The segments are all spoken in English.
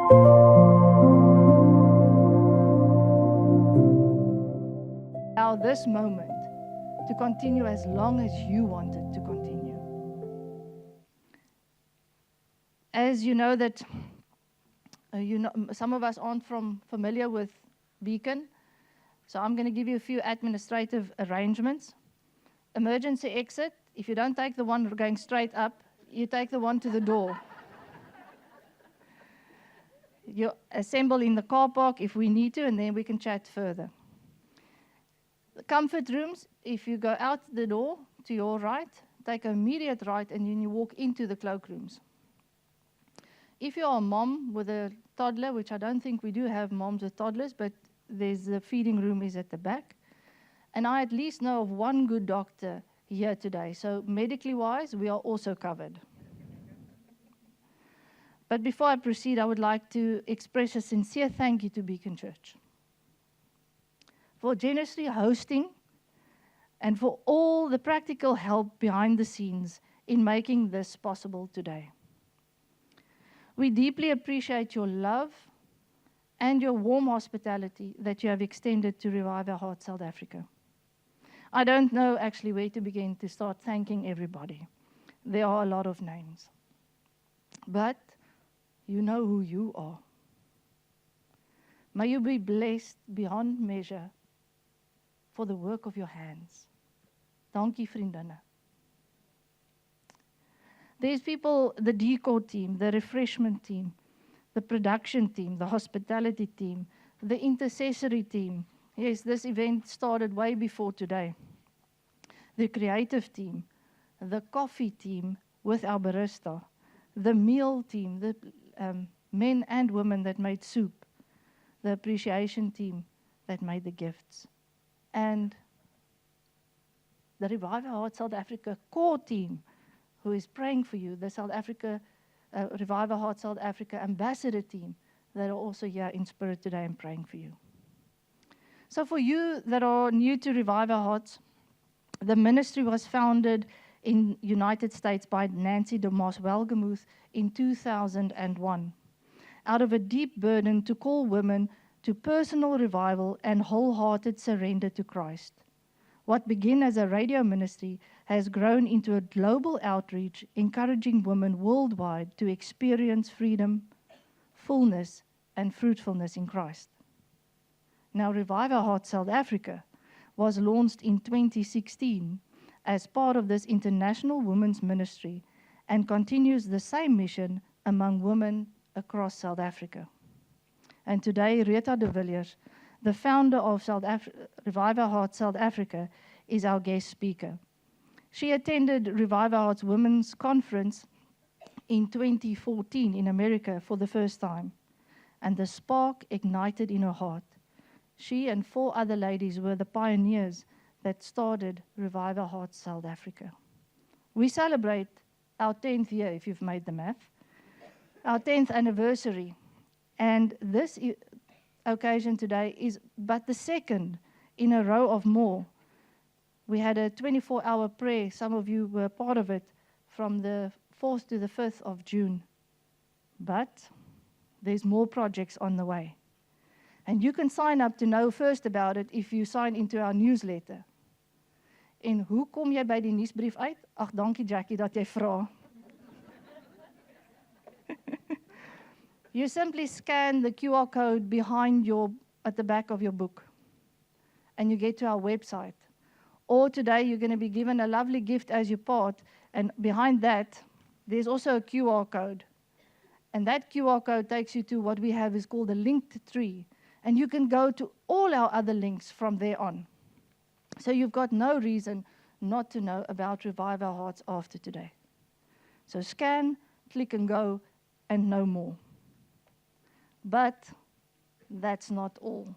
Allow this moment to continue as long as you want it to continue. As you know that, some of us aren't familiar with Beacon, so I'm going to give you a few administrative arrangements. Emergency exit, if you don't take the one going straight up, you take the one to the door. You assemble in the car park if we need to, and then we can chat further. The comfort rooms, if you go out the door to your right, take an immediate right, and then you walk into the cloakrooms. If you are a mom with a toddler, which I don't think we do have moms with toddlers, but the feeding room is at the back. And I at least know of one good doctor here today. So medically wise, we are also covered. But before I proceed, I would like to express a sincere thank you to Beacon Church for generously hosting and for all the practical help behind the scenes in making this possible today. We deeply appreciate your love and your warm hospitality that you have extended to Revive Our Hearts South Africa. I don't know actually where to begin to start thanking everybody. There are a lot of names. But you know who you are. May you be blessed beyond measure for the work of your hands. Dankie, vriendinne. There's people, the decor team, the refreshment team, the production team, the hospitality team, the intercessory team. Yes, this event started way before today. The creative team, the coffee team with our barista, the meal team, the men and women that made soup, the appreciation team that made the gifts, and the Revive Our Hearts South Africa core team who is praying for you, the South Africa Revive Our Hearts South Africa ambassador team that are also here in spirit today and praying for you. So for you that are new to Revive Our Hearts, the ministry was founded in United States by Nancy DeMoss Welgemuth in 2001, out of a deep burden to call women to personal revival and wholehearted surrender to Christ. What began as a radio ministry has grown into a global outreach, encouraging women worldwide to experience freedom, fullness, and fruitfulness in Christ. Now, Revive Our Hearts South Africa was launched in 2016 as part of this international women's ministry and continues the same mission among women across South Africa. And today, Rita de Villiers, the founder of Revive Our Hearts South Africa, is our guest speaker. She attended Revive Our Hearts Women's Conference in 2014 in America for the first time, and the spark ignited in her heart. She and 4 other ladies were the pioneers that started Revive Our Hearts South Africa. We celebrate our 10th year, if you've made the math, our 10th anniversary, and this occasion today is but the second in a row of more. We had a 24-hour prayer, some of you were part of it, from the 4th to the 5th of June. But there's more projects on the way. And you can sign up to know first about it if you sign into our newsletter. En hoe kom jy by die nuusbrief uit? Ag, dankie Jackie dat jy vra. You simply scan the QR code at the back of your book, and you get to our website. Or today you're going to be given a lovely gift as you part, and behind that there's also a QR code. And that QR code takes you to what we have is called a linked tree. And you can go to all our other links from there on. So you've got no reason not to know about Revive Our Hearts after today. So scan, click and go, and know more. But that's not all.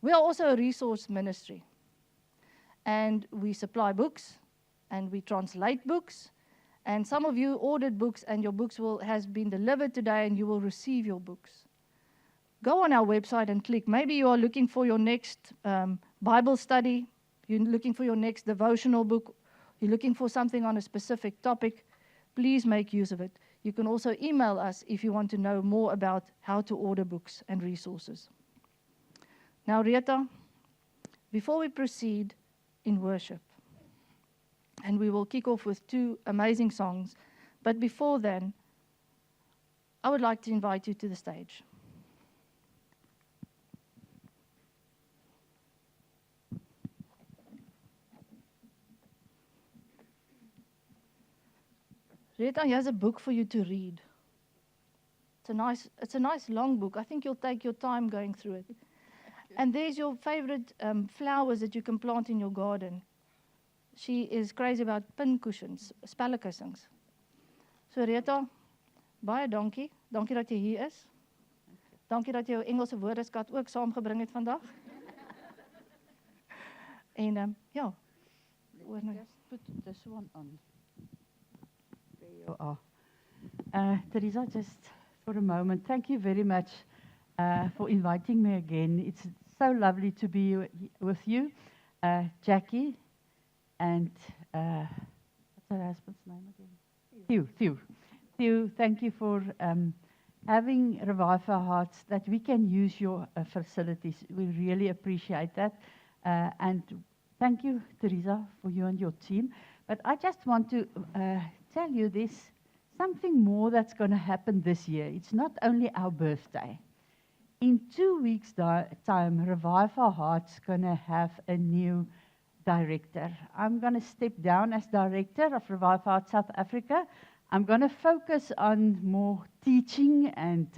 We are also a resource ministry. And we supply books, and we translate books. And some of you ordered books, and your books has been delivered today, and you will receive your books. Go on our website and click. Maybe you are looking for your next Bible study. You're looking for your next devotional book. You're looking for something on a specific topic. Please make use of it. You can also email us if you want to know more about how to order books and resources. Now, Rita, before we proceed in worship, and we will kick off with 2 amazing songs, but before then, I would like to invite you to the stage. Rita, here's a book for you to read. It's a nice long book. I think you'll take your time going through it. And there's your favorite flowers that you can plant in your garden. She is crazy about pincushions, spellekussings. So Rita, baie dankie. Dankie dat jy hier is. Dankie dat jy jou Engelse woordeskat ook saamgebring het vandag. En ja. Just put this one on. There you are. Teresa, just for a moment, thank you very much for inviting me again. It's so lovely to be with you, Jackie, and what's her husband's name again? Theo, thank you for having Revive Our Hearts, that we can use your facilities. We really appreciate that. And thank you, Teresa, for you and your team. But I just want to tell you this, something more that's going to happen this year. It's not only our birthday. In 2 weeks' time, Revive Our Hearts is going to have a new director. I'm going to step down as director of Revive Our Hearts South Africa. I'm going to focus on more teaching and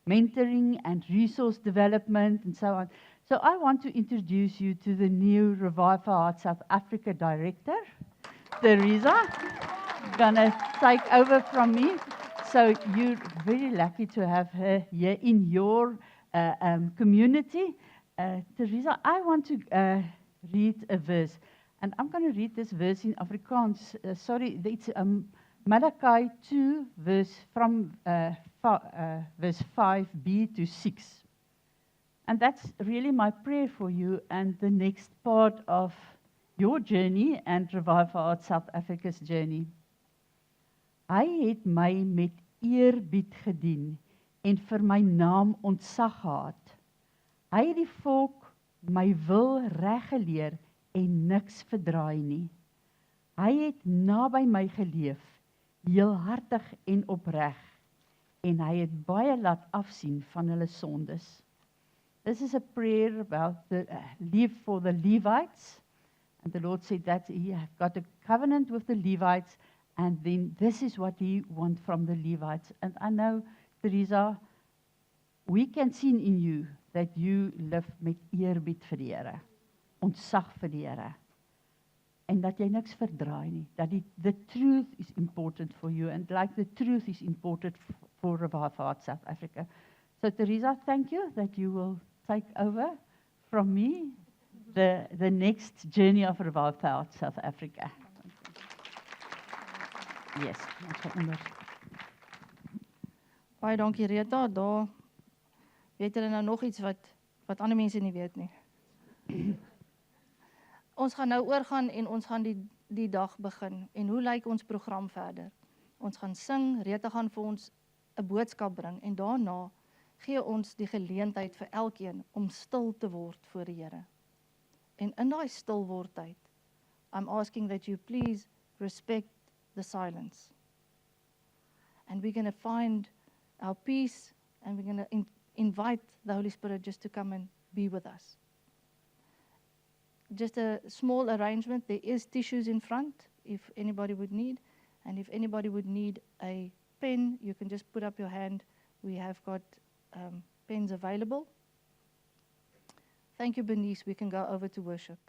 mentoring and resource development and so on. So I want to introduce you to the new Revive Our Hearts South Africa director, Teresa, gonna take over from me. So you're very lucky to have her here in your community. Teresa, I want to read a verse, and I'm going to read this verse in Afrikaans. Sorry, it's Malachi 2, verse 5b to 6. And that's really my prayer for you and the next part of your journey and Revive Our Hearts South Africa's journey. Hy het my met eerbied gedien en vir my naam ontzag gehad. Hy het die volk my wil reggeleer en niks verdraai nie. Hy het naby my geleef, heelhartig en opreg, en hy het baie laat afsien van hulle sondes. This is a prayer about the for the Levites, and the Lord said that He had got a covenant with the Levites, and then this is what He wants from the Levites. And I know, Teresa, we can see in you that you live met eerbied vir die Here, ontzag vir die Here, en dat jy niks verdraai nie, dat the truth is important for you, and like the truth is important for Revive Our Hearts South Africa. So Teresa, thank you that you will take over from me the next journey of Revive Our Hearts South Africa. Yes. Baie dankie Rita, daar weet hulle nou nog iets wat ander mense nie weet nie. Ons gaan nou oorgaan en ons gaan die dag begin. En hoe lyk ons program verder? Ons gaan sing, Rita gaan vir ons 'n boodskap bring en daarna gee ons die geleentheid vir elkeen om stil te word voor die Here. En in daai stil word tyd, I'm asking that you please respect the silence. And we're going to find our peace, and we're going to invite the Holy Spirit just to come and be with us. Just a small arrangement, there is tissues in front if anybody would need, and if anybody would need a pen, you can just put up your hand. We have got pens available. Thank you, Bernice. We can go over to worship.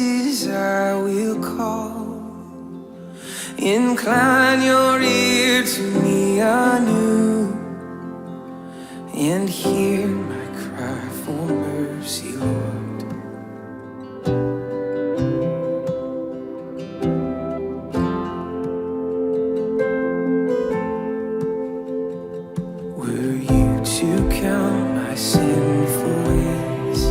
voices I will call. Incline your ear to me anew, and hear my cry for mercy, Lord. Were you to count my sinful ways,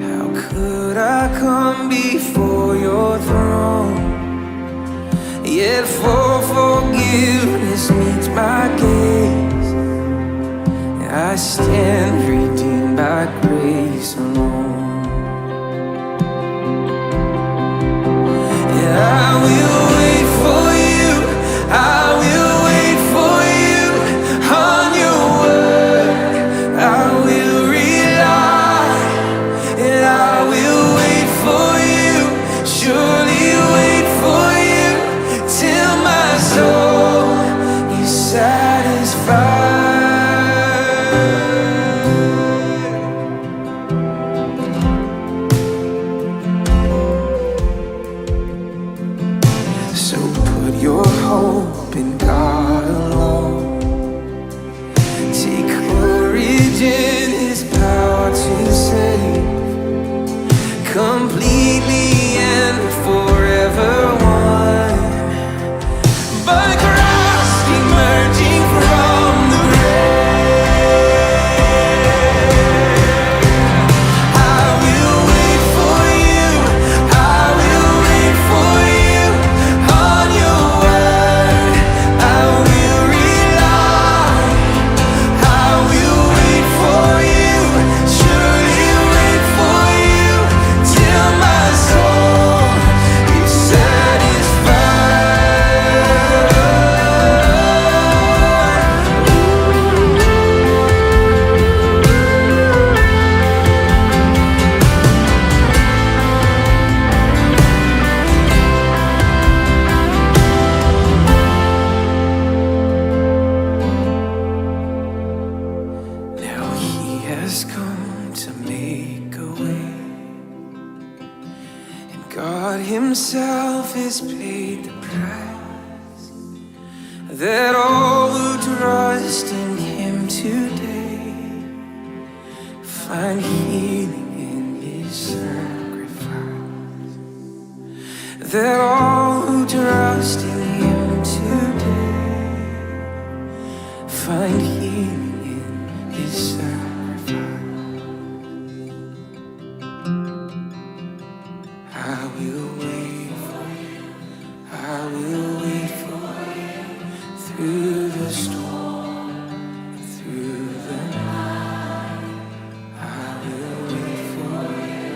how could I come before your throne? Yet for forgiveness meets my gaze, I stand redeemed by grace alone. And I will wait for you, I will wait for you on your word. I will rely, and I will wait for you, surely wait for you, till my soul is satisfied. So put your hope in God alone. Take courage in His power to save, completely and forever one. By Christ emerging from the grave, I will wait for you, I will wait for you on your word. I will rely, I will wait for you, surely wait for you, till my soul is satisfied. Now He has come to make a way, and God Himself has paid the price, that all who trust in Him today find healing in His sacrifice. That all who trust in Him today find healing in His sacrifice. I will wait for you, I will wait for you, through the storm, through the night. I will wait for you,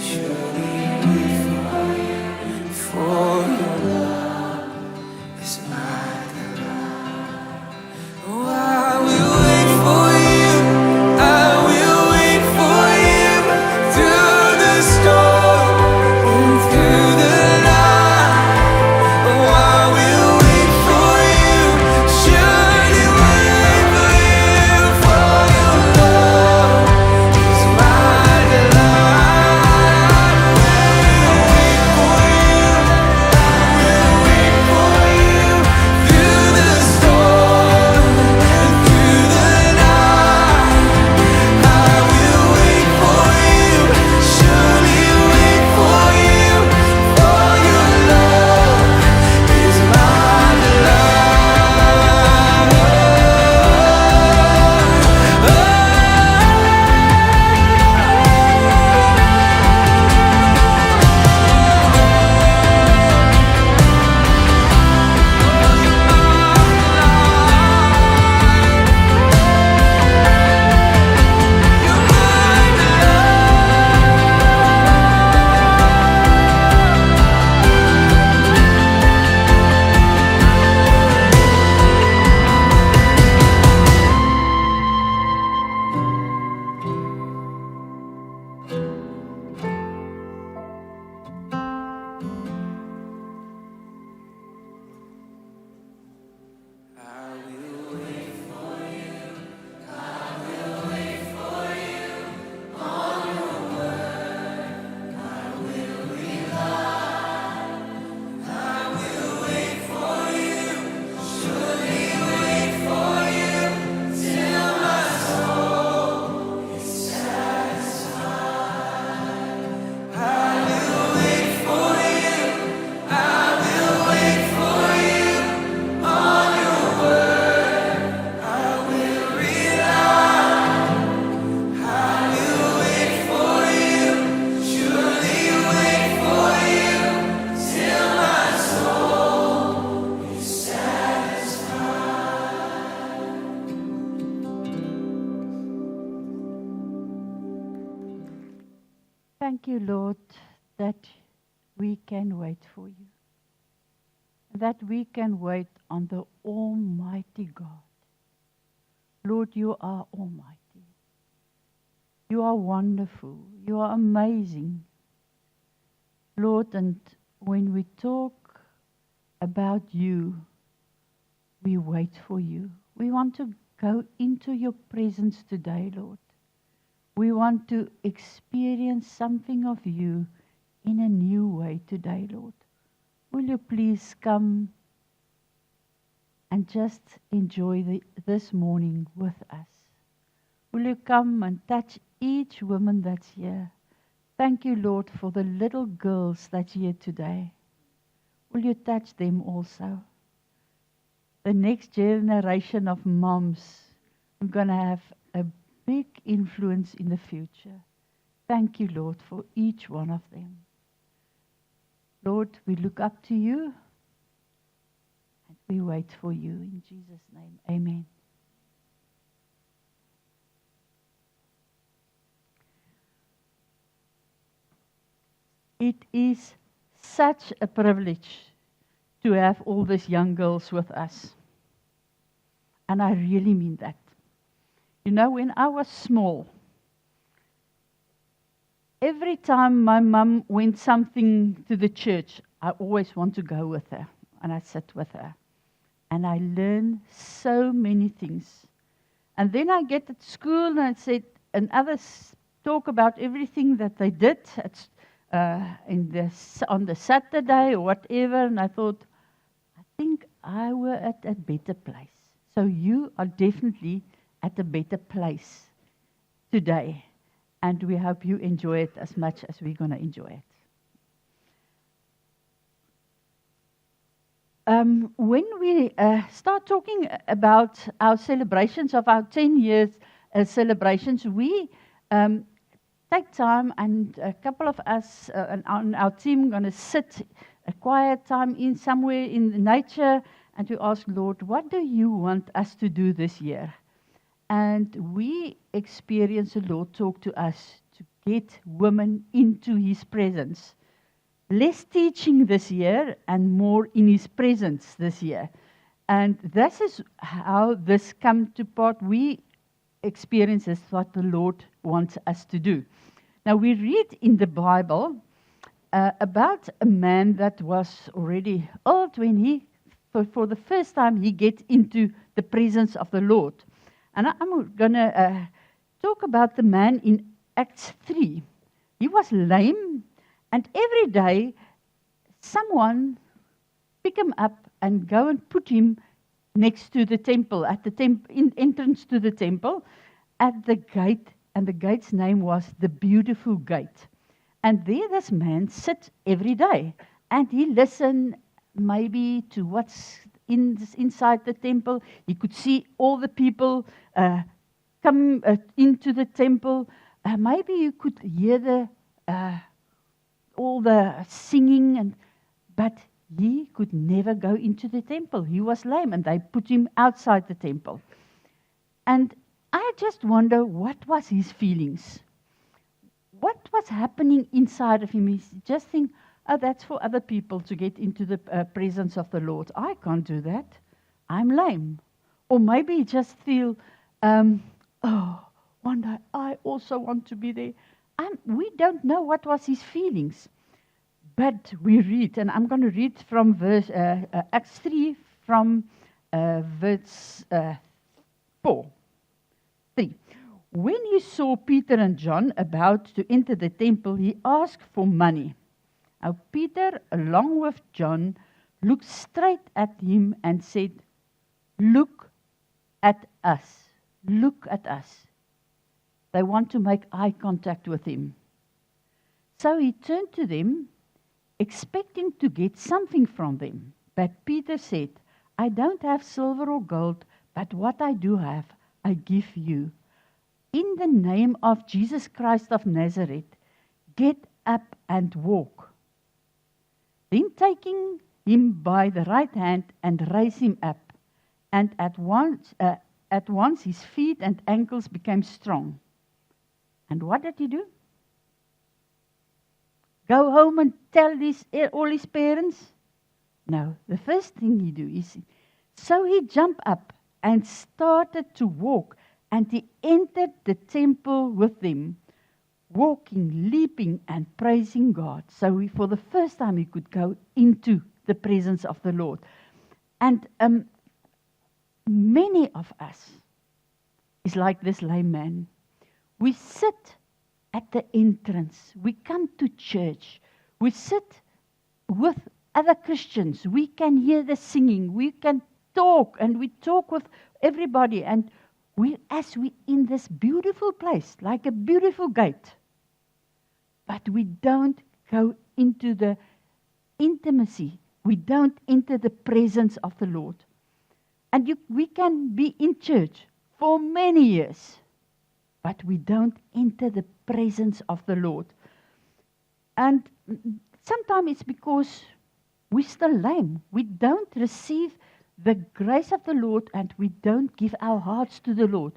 surely wait for you, for your love is my delight. Oh, I will wait for you, I will wait for you, through the storm and through the night. Oh, I will wait for you, you, Lord, that we can wait for you. That we can wait on the Almighty God. Lord, you are almighty. You are wonderful. You are amazing. Lord, and when we talk about you, we wait for you. We want to go into your presence today, Lord. We want to experience something of you in a new way today, Lord. Will you please come and just enjoy this morning with us? Will you come and touch each woman that's here? Thank you, Lord, for the little girls that's here today. Will you touch them also? The next generation of moms are going to have a big influence in the future. Thank you, Lord, for each one of them. Lord, we look up to you and we wait for you. In Jesus' name, amen. It is such a privilege to have all these young girls with us. And I really mean that. You know, when I was small, every time my mum went something to the church, I always want to go with her. And I sit with her. And I learn so many things. And then I get at school and I said, and others talk about everything that they did on the Saturday or whatever. And I thought, I think I were at a better place. So you are definitely at a better place today. And we hope you enjoy it as much as we're going to enjoy it. When we start talking about our celebrations of our 10 years celebrations, we take time, and a couple of us on our team are going to sit a quiet time in somewhere in nature and to ask, Lord, what do you want us to do this year? And we experience the Lord talk to us to get women into His presence. Less teaching this year and more in His presence this year. And this is how this come to part. We experience this, what the Lord wants us to do. Now we read in the Bible about a man that was already old when he, for the first time, he get into the presence of the Lord. And I'm going to talk about the man in Acts 3. He was lame, and every day someone pick him up and go and put him next to the temple, at the entrance to the temple, at the gate, and the gate's name was the Beautiful Gate. And there this man sits every day, and he listened maybe to what's inside the temple. He could see all the people come into the temple. Maybe you could hear all the singing, but he could never go into the temple. He was lame, and they put him outside the temple. And I just wonder, what was his feelings? What was happening inside of him? He just think, oh, that's for other people to get into the presence of the Lord. I can't do that. I'm lame. Or maybe he just feel, oh, one day I also want to be there. We don't know what was his feelings. But we read, and I'm going to read from Acts 3, from verse 4. 3. When he saw Peter and John about to enter the temple, he asked for money. Now Peter, along with John, looked straight at him and said, "Look at us. Look at us." They want to make eye contact with him. So he turned to them, expecting to get something from them. But Peter said, "I don't have silver or gold, but what I do have, I give you. In the name of Jesus Christ of Nazareth, get up and walk." Then taking him by the right hand and raise him up, and at once his feet and ankles became strong. And what did he do? go home and tell all his parents? No, the first thing he do is, so he jumped up and started to walk, and he entered the temple with them, walking, leaping, and praising God. So for the first time he could go into the presence of the Lord. And many of us is like this lame man. We sit at the entrance. We come to church. We sit with other Christians. We can hear the singing. We can talk, and we talk with everybody. And as we in this beautiful place, like a beautiful gate, but we don't go into the intimacy. We don't enter the presence of the Lord. And we can be in church for many years, but we don't enter the presence of the Lord. And sometimes it's because we're still lame. We don't receive the grace of the Lord, and we don't give our hearts to the Lord.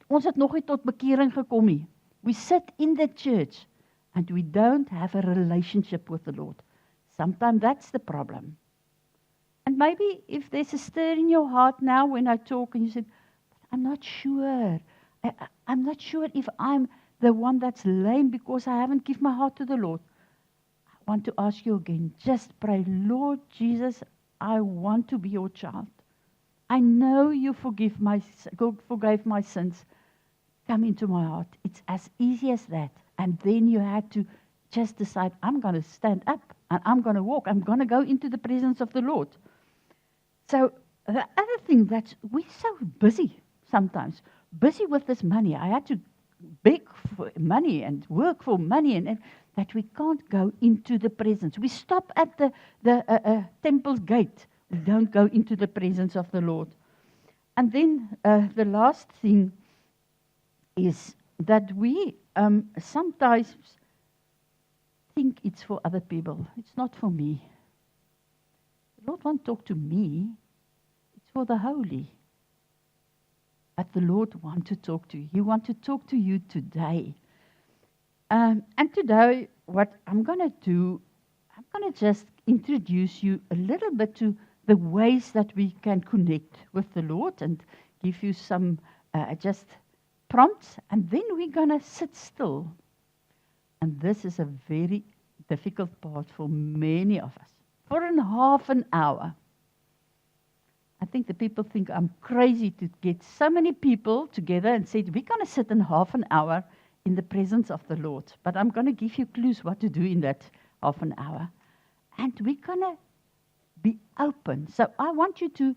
Ons het nog nie tot bekering gekom nie. We sit in the church, and we don't have a relationship with the Lord. Sometimes that's the problem. And maybe if there's a stir in your heart now when I talk, and you said, I'm not sure. I'm not sure if I'm the one that's lame because I haven't given my heart to the Lord. I want to ask you again, just pray, Lord Jesus, I want to be your child. I know you forgave my sins. Come into my heart. It's as easy as that. And then you had to just decide, I'm going to stand up and I'm going to walk. I'm going to go into the presence of the Lord. So the other thing that we're so busy sometimes, busy with this money. I had to beg for money and work for money, and that we can't go into the presence. We stop at the temple's gate. We don't go into the presence of the Lord. And then the last thing is that we sometimes think it's for other people. It's not for me. The Lord won't talk to me. It's for the holy. But the Lord wants to talk to you. He wants to talk to you today. And today, what I'm going to do, I'm going to just introduce you a little bit to the ways that we can connect with the Lord and give you some just prompts. And then we're going to sit still. And this is a very difficult part for many of us. For half an hour. I think the people think I'm crazy to get so many people together and say, we're going to sit in half an hour in the presence of the Lord. But I'm going to give you clues what to do in that half an hour. And we're going to be open. So I want you to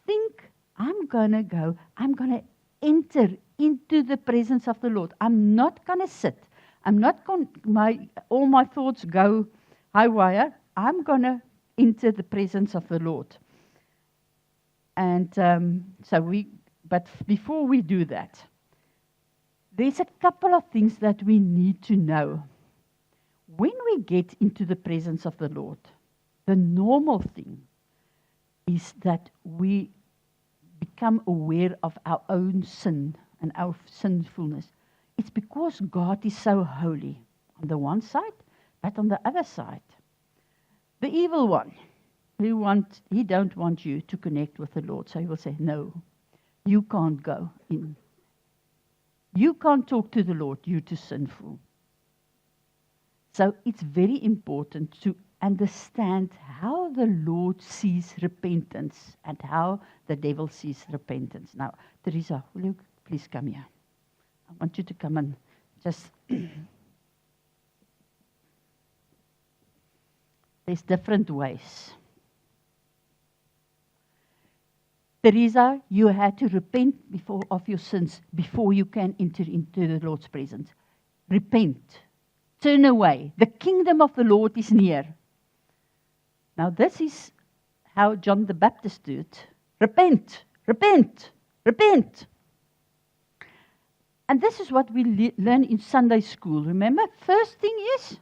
think, I'm going to enter into the presence of the Lord. I'm not going to sit. I'm not going all my thoughts go high wire. I'm going to enter the presence of the Lord. And but before we do that, there's a couple of things that we need to know. When we get into the presence of the Lord, the normal thing is that we become aware of our own sin and our sinfulness. It's because God is so holy on the one side, but on the other side, the evil one, he don't want you to connect with the Lord. So he will say, no, you can't go in. You can't talk to the Lord, you're too sinful. So it's very important to understand how the Lord sees repentance and how the devil sees repentance. Now, Teresa, will you please come here? I want you to come and just... There's different ways. Teresa, you had to repent of your sins before you can enter into the Lord's presence. Repent. Turn away. The kingdom of the Lord is near. Now this is how John the Baptist did. Repent, repent, repent. And this is what we learn in Sunday school. Remember, first thing is,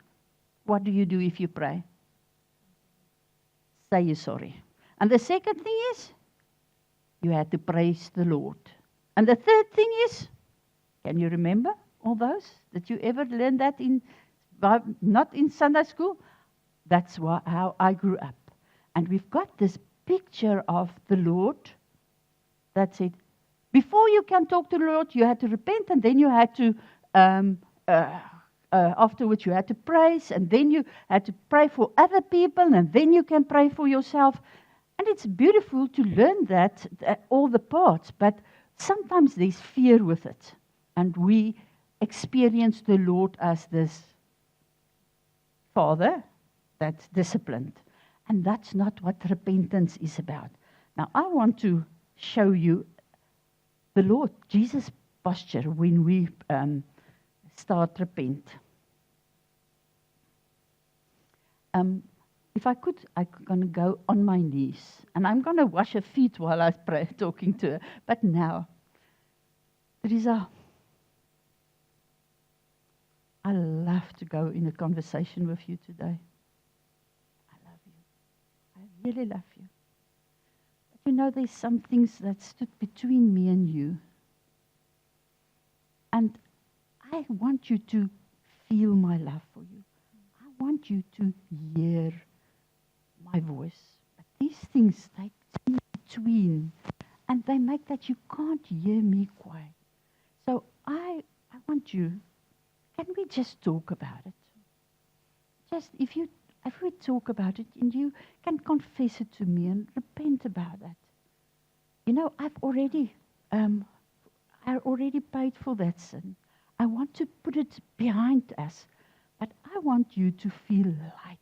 what do you do if you pray? Say you're sorry. And the second thing is, you had to praise the Lord. And the third thing is, can you remember all those? Did you ever learn that in not in Sunday school. That's how I grew up. And we've got this picture of the Lord that said, before you can talk to the Lord, you had to repent, and then you had to, afterwards you had to praise, and then you had to pray for other people, and then you can pray for yourself. And it's beautiful to learn that all the parts, but sometimes there's fear with it. And we experience the Lord as this Father that's disciplined. And that's not what repentance is about. Now, I want to show you the Lord, Jesus' posture when we start repent. If I could, I'm going to go on my knees. And I'm going to wash her feet while I pray, talking to her. But now, Teresa, I love to go in a conversation with you today. I love you. I really love you. But you know, there's some things that stood between me and you. And I want you to feel my love for you. I want you to hear my voice. But these things, they stand between, and they make that you can't hear me quite. So I want you, can we just talk about it? Just if we talk about it, and you can confess it to me and repent about that. You know, I already paid for that sin. I want to put it behind us, but I want you to feel light.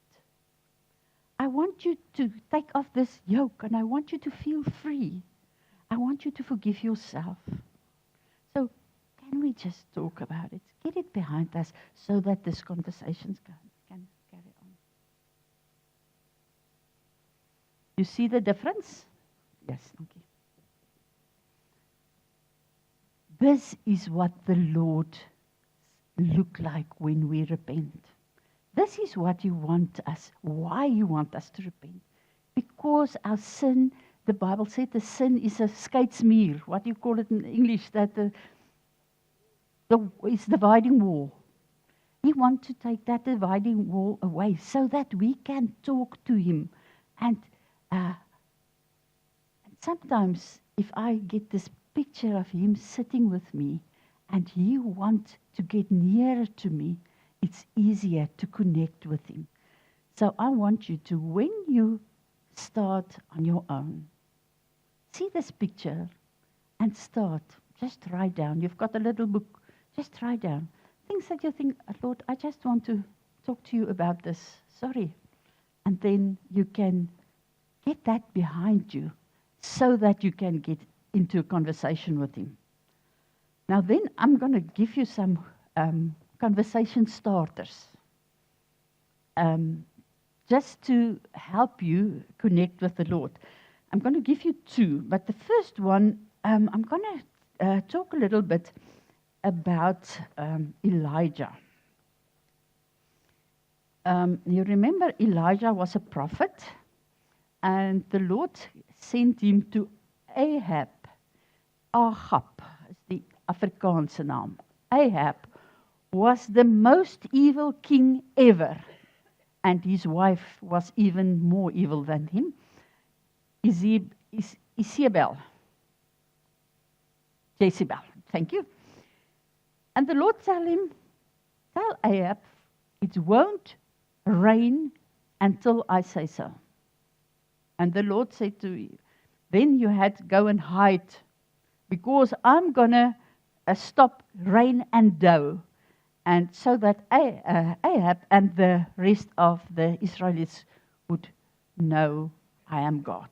I want you to take off this yoke, and I want you to feel free. I want you to forgive yourself. So can we just talk about it? Get it behind us so that this conversation can carry on. You see the difference? Yes, thank you. This is what the Lord look like when we repent. This is what you want us, why you want us to repent. Because our sin, the Bible said the sin is a skeidsmuur. What do you call it in English? That is dividing wall. We want to take that dividing wall away so that we can talk to Him. And sometimes if I get this picture of Him sitting with me and He wants to get nearer to me, it's easier to connect with Him. So I want you to, when you start on your own, see this picture and start. Just write down. You've got a little book. Just write down things that you think, Lord, I just want to talk to you about this. Sorry. And then you can get that behind you so that you can get into a conversation with Him. Now then, I'm going to give you some conversation starters. Just to help you connect with the Lord. I'm going to give you two, but the first one, I'm going to talk a little bit about Elijah. You remember Elijah was a prophet, and the Lord sent him to Ahab. Ahab is the Afrikaanse naam. Ahab was the most evil king ever, and his wife was even more evil than him. Jezebel. Thank you. And the Lord tell Ahab, it won't rain until I say so. And the Lord said to you, then you had to go and hide, because I'm going to stop rain and dew. And so that Ahab and the rest of the Israelites would know I am God.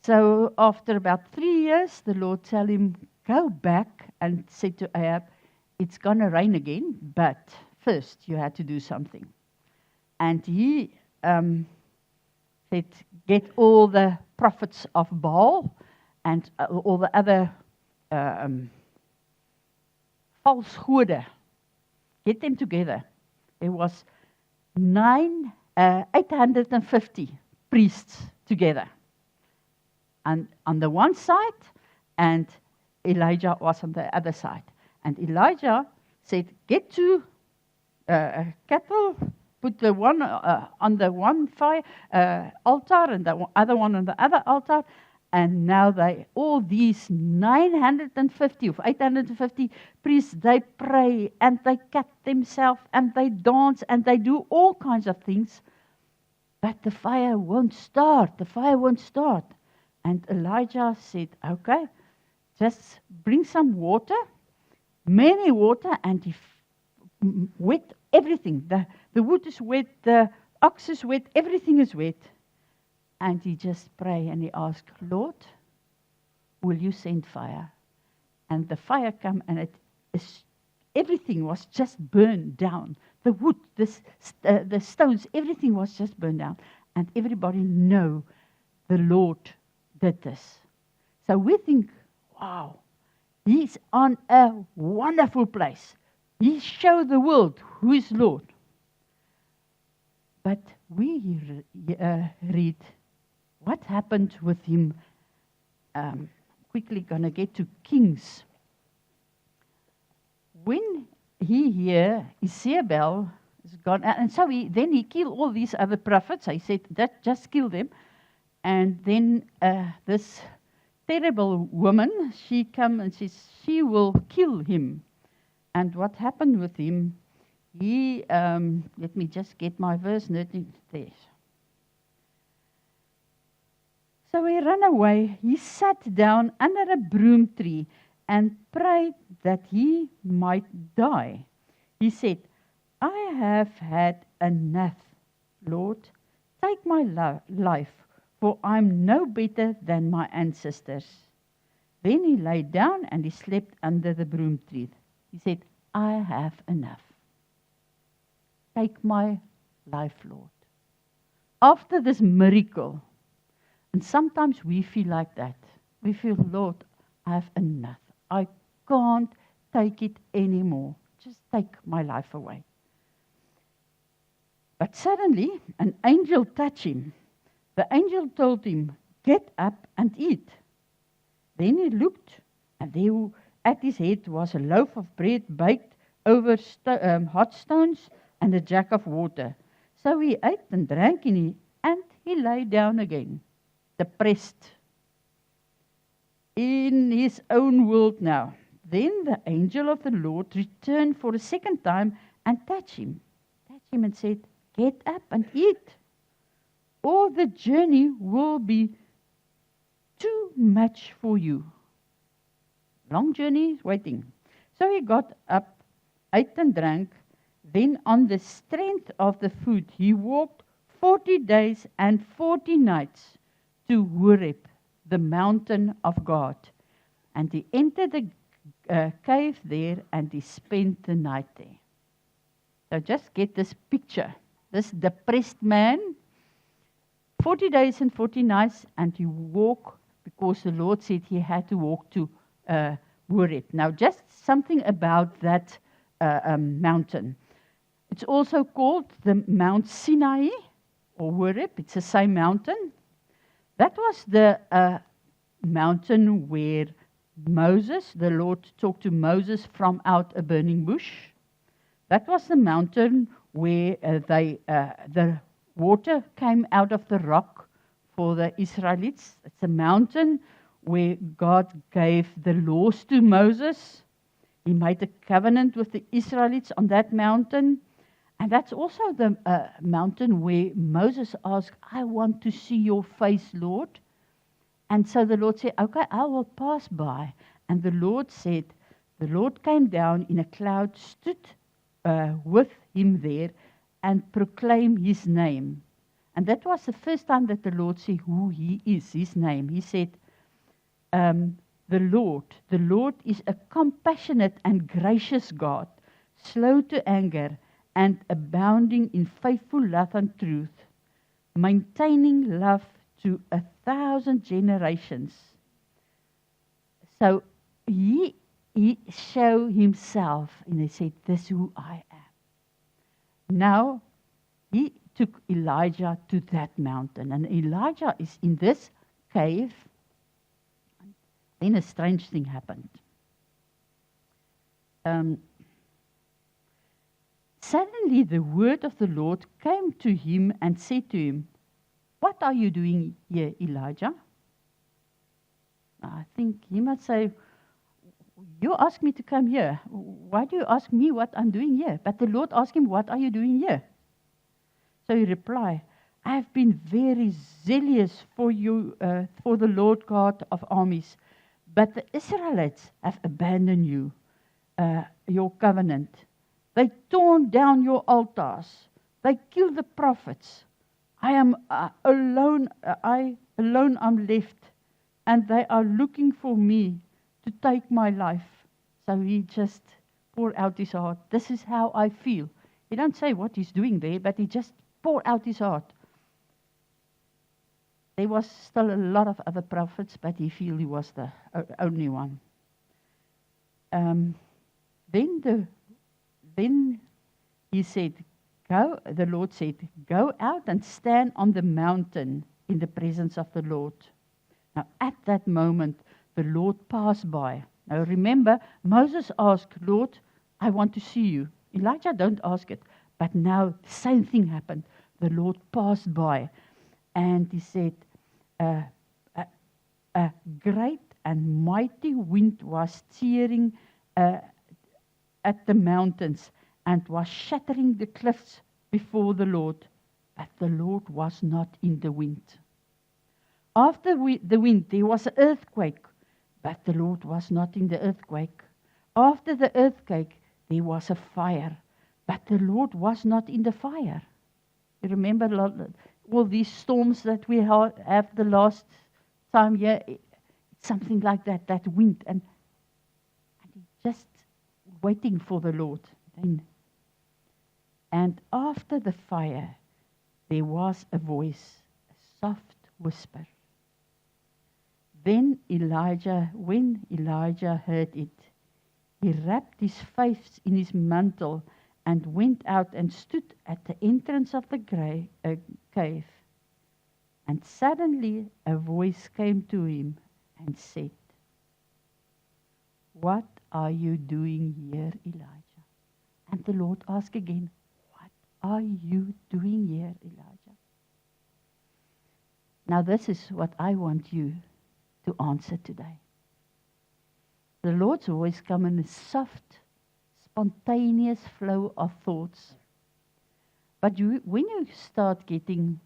So after about 3 years, the Lord tell him, go back, and said to Ahab, it's going to rain again, but first you had to do something. And he said, get all the prophets of Baal and all the other false gode. Get them together. There was 850 priests together. And on the one side, and Elijah was on the other side. And Elijah said, get to cattle, put the one on the one fire altar and the other one on the other altar. And now all these 950 or 850 priests, they pray and they cut themselves and they dance and they do all kinds of things. But the fire won't start. The fire won't start. And Elijah said, okay, just bring some water, many water, and he wet everything. The wood is wet, the ox is wet, everything is wet. And he just prayed and he asked, Lord, will you send fire? And the fire came and everything was just burned down. The wood, the stones, everything was just burned down. And everybody know the Lord did this. So we think, wow, he's on a wonderful place. He showed the world who is Lord. But we read what happened with him. Quickly going to get to Kings. When he hear Jezebel is gone, and so he killed all these other prophets. He said, that just kill them. And then this terrible woman, she come and says, she will kill him. And what happened with him, he, let me just get my verse, nothing there. So he ran away, he sat down under a broom tree and prayed that he might die. He said, I have had enough, Lord. Take my life, for I'm no better than my ancestors. Then he lay down and he slept under the broom tree. He said, I have enough. Take my life, Lord. After this miracle, and sometimes we feel like that. We feel, Lord, I have enough. I can't take it anymore. Just take my life away. But suddenly, an angel touched him. The angel told him, get up and eat. Then he looked, and there at his head was a loaf of bread baked over hot stones and a jug of water. So he ate and drank, and he lay down again, depressed, in his own world now. Then the angel of the Lord returned for a second time and touched him and said, get up and eat, or the journey will be too much for you. Long journey is waiting. So he got up, ate and drank. Then on the strength of the food, he walked 40 days and 40 nights to Horeb, the mountain of God. And he entered the cave there and he spent the night there. So just get this picture. This depressed man, 40 days and 40 nights, and he walked because the Lord said he had to walk to Horeb. Now, just something about that mountain. It's also called the Mount Sinai or Horeb. It's the same mountain. That was the mountain where the Lord talked to Moses from out a burning bush. That was the mountain where the water came out of the rock for the Israelites. It's a mountain where God gave the laws to Moses. He made a covenant with the Israelites on that mountain. And that's also the mountain where Moses asked, I want to see your face, Lord. And so the Lord said, okay, I will pass by. And the Lord said, the Lord came down in a cloud, stood with him there, and proclaimed his name. And that was the first time that the Lord said who he is, his name. He said, the Lord is a compassionate and gracious God, slow to anger, and abounding in faithful love and truth, maintaining love to 1,000 generations. So he showed himself, and he said, this is who I am. Now, he took Elijah to that mountain, and Elijah is in this cave. Then a strange thing happened. Suddenly the word of the Lord came to him and said to him, "What are you doing here, Elijah?" I think he must say, "You asked me to come here. Why do you ask me what I'm doing here?" But the Lord asked him, "What are you doing here?" So he replied, "I have been very zealous for you, for the Lord God of armies, but the Israelites have abandoned you, your covenant. They torn down your altars. They killed the prophets. I am alone. I alone am left, and they are looking for me to take my life." So he just poured out his heart. "This is how I feel." He don't say what he's doing there, but he just poured out his heart. There was still a lot of other prophets, but he felt he was the only one. Then he said, the Lord said, "Go out and stand on the mountain in the presence of the Lord." Now at that moment, the Lord passed by. Now remember, Moses asked, "Lord, I want to see you." Elijah don't ask it, but now the same thing happened. The Lord passed by, and he said, a great and mighty wind was tearing at the mountains and was shattering the cliffs before the Lord, but the Lord was not in the wind. After the wind, there was an earthquake, but the Lord was not in the earthquake. After the earthquake, there was a fire, but the Lord was not in the fire. You remember all these storms that we have the last time here? It's something like that, that wind, and just waiting for the Lord. And after the fire, there was a voice, a soft whisper. When Elijah heard it, he wrapped his face in his mantle and went out and stood at the entrance of the cave. And suddenly a voice came to him and said, "What are you doing here, Elijah?" And the Lord asked again, "What are you doing here, Elijah?" Now this is what I want you to answer today. The Lord's voice comes in a soft, spontaneous flow of thoughts. But when you start getting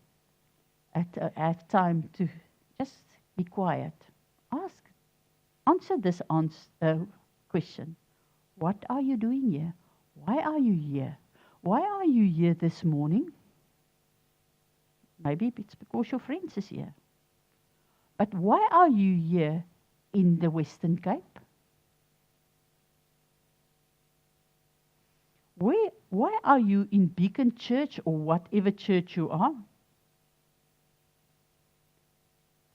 have time to just be quiet, answer this question. What are you doing here? Why are you here? Why are you here this morning? Maybe it's because your friends is here. But why are you here in the Western Cape? Why are you in Beacon Church or whatever church you are?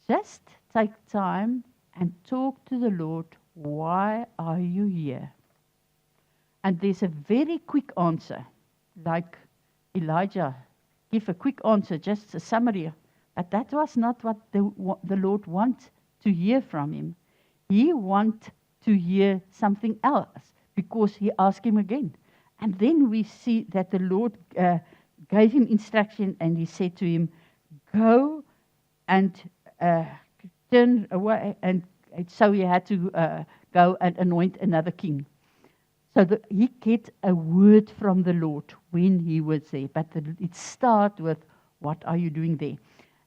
Just take time and talk to the Lord. Why are you here? And there's a very quick answer, like Elijah. Give a quick answer, just a summary. But that was not what the Lord wants to hear from him. He wants to hear something else because he asked him again. And then we see that the Lord gave him instruction and he said to him, "Go and turn away." And so he had to go and anoint another king. So he get a word from the Lord when he was there. But it starts with, what are you doing there?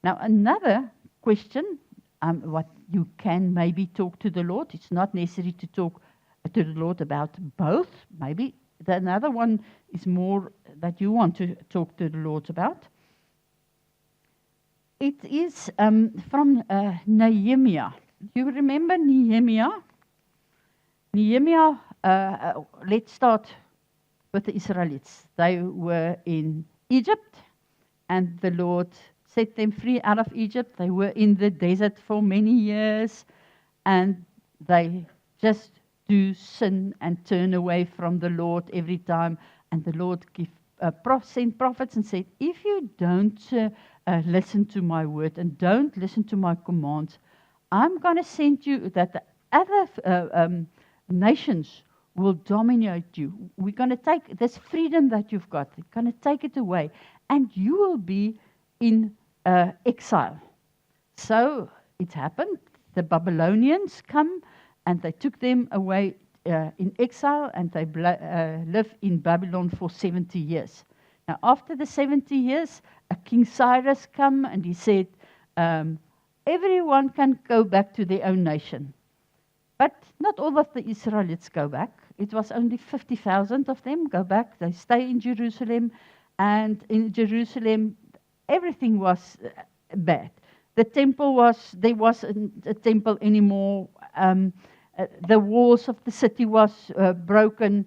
Now another question, what you can maybe talk to the Lord. It's not necessary to talk to the Lord about both. Maybe another one is more that you want to talk to the Lord about. It is from Nehemiah. You remember Nehemiah? Nehemiah, let's start with the Israelites. They were in Egypt, and the Lord set them free out of Egypt. They were in the desert for many years, and they just do sin and turn away from the Lord every time. And the Lord sent prophets and said, if you don't listen to my word and don't listen to my commands, I'm going to send you that the other nations will dominate you. We're going to take this freedom that you've got, we're going to take it away, and you will be in exile. So it happened. The Babylonians come, and they took them away in exile, and they lived in Babylon for 70 years. Now, after the 70 years, King Cyrus come, and he said, everyone can go back to their own nation. But not all of the Israelites go back. It was only 50,000 of them go back. They stay in Jerusalem, and in Jerusalem, everything was bad. The temple there wasn't a temple anymore. The walls of the city was broken.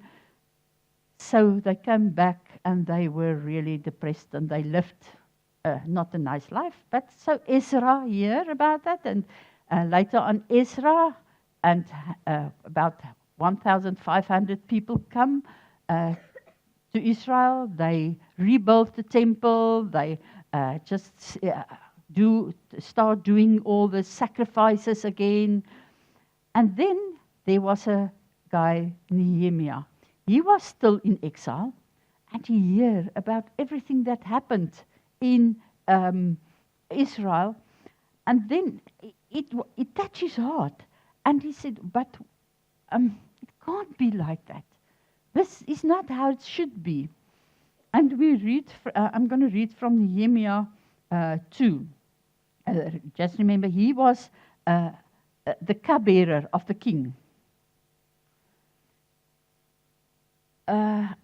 So they came back, and they were really depressed, and they lived not a nice life. But so Ezra heard about that, and later on Ezra, and about 1,500 people come to Israel. They rebuilt the temple. They start doing all the sacrifices again. And then there was a guy, Nehemiah. He was still in exile, and he heard about everything that happened in Israel. And then it touched his heart. And he said, but it can't be like that. This is not how it should be. And we read. I'm going to read from Nehemiah 2. Just remember, he was the cupbearer of the king. During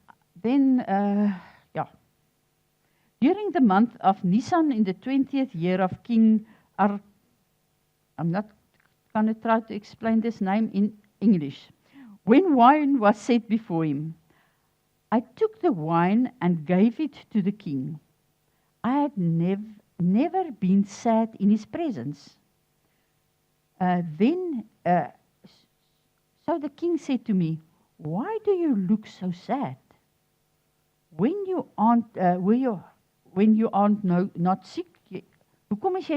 the month of Nisan, in the 20th year of King I'm not going to try to explain this name in English. When wine was set before him, I took the wine and gave it to the king. I had never been sad in his presence. So the king said to me, why do you look so sad? When you aren't not sick, hoekom is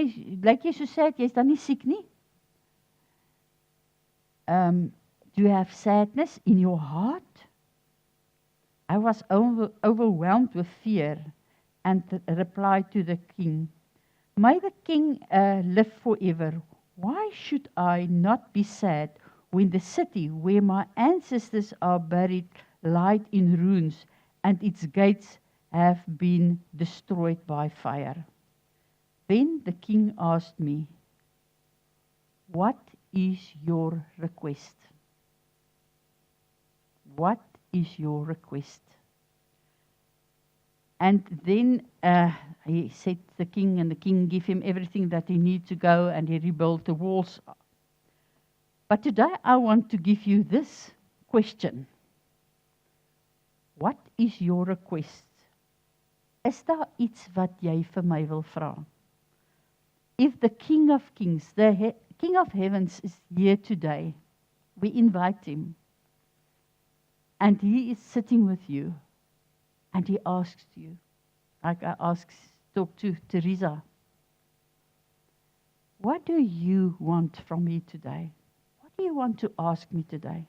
lyk jy so sad? Jy's dan nie siek nie? Do you have sadness in your heart? I was overwhelmed with fear and replied to the king, may the king live forever. Why should I not be sad when the city where my ancestors are buried lies in ruins and its gates have been destroyed by fire? Then the king asked me, what is your request? What is your request? And then he said to the king, and the king gave him everything that he needed to go, and he rebuilt the walls. But today I want to give you this question. What is your request? Is daar iets wat jy vir my wil vra? If the King of Kings, the King of Heavens is here today, we invite him. And he is sitting with you. And he asks you, like I talk to Teresa, what do you want from me today? What do you want to ask me today?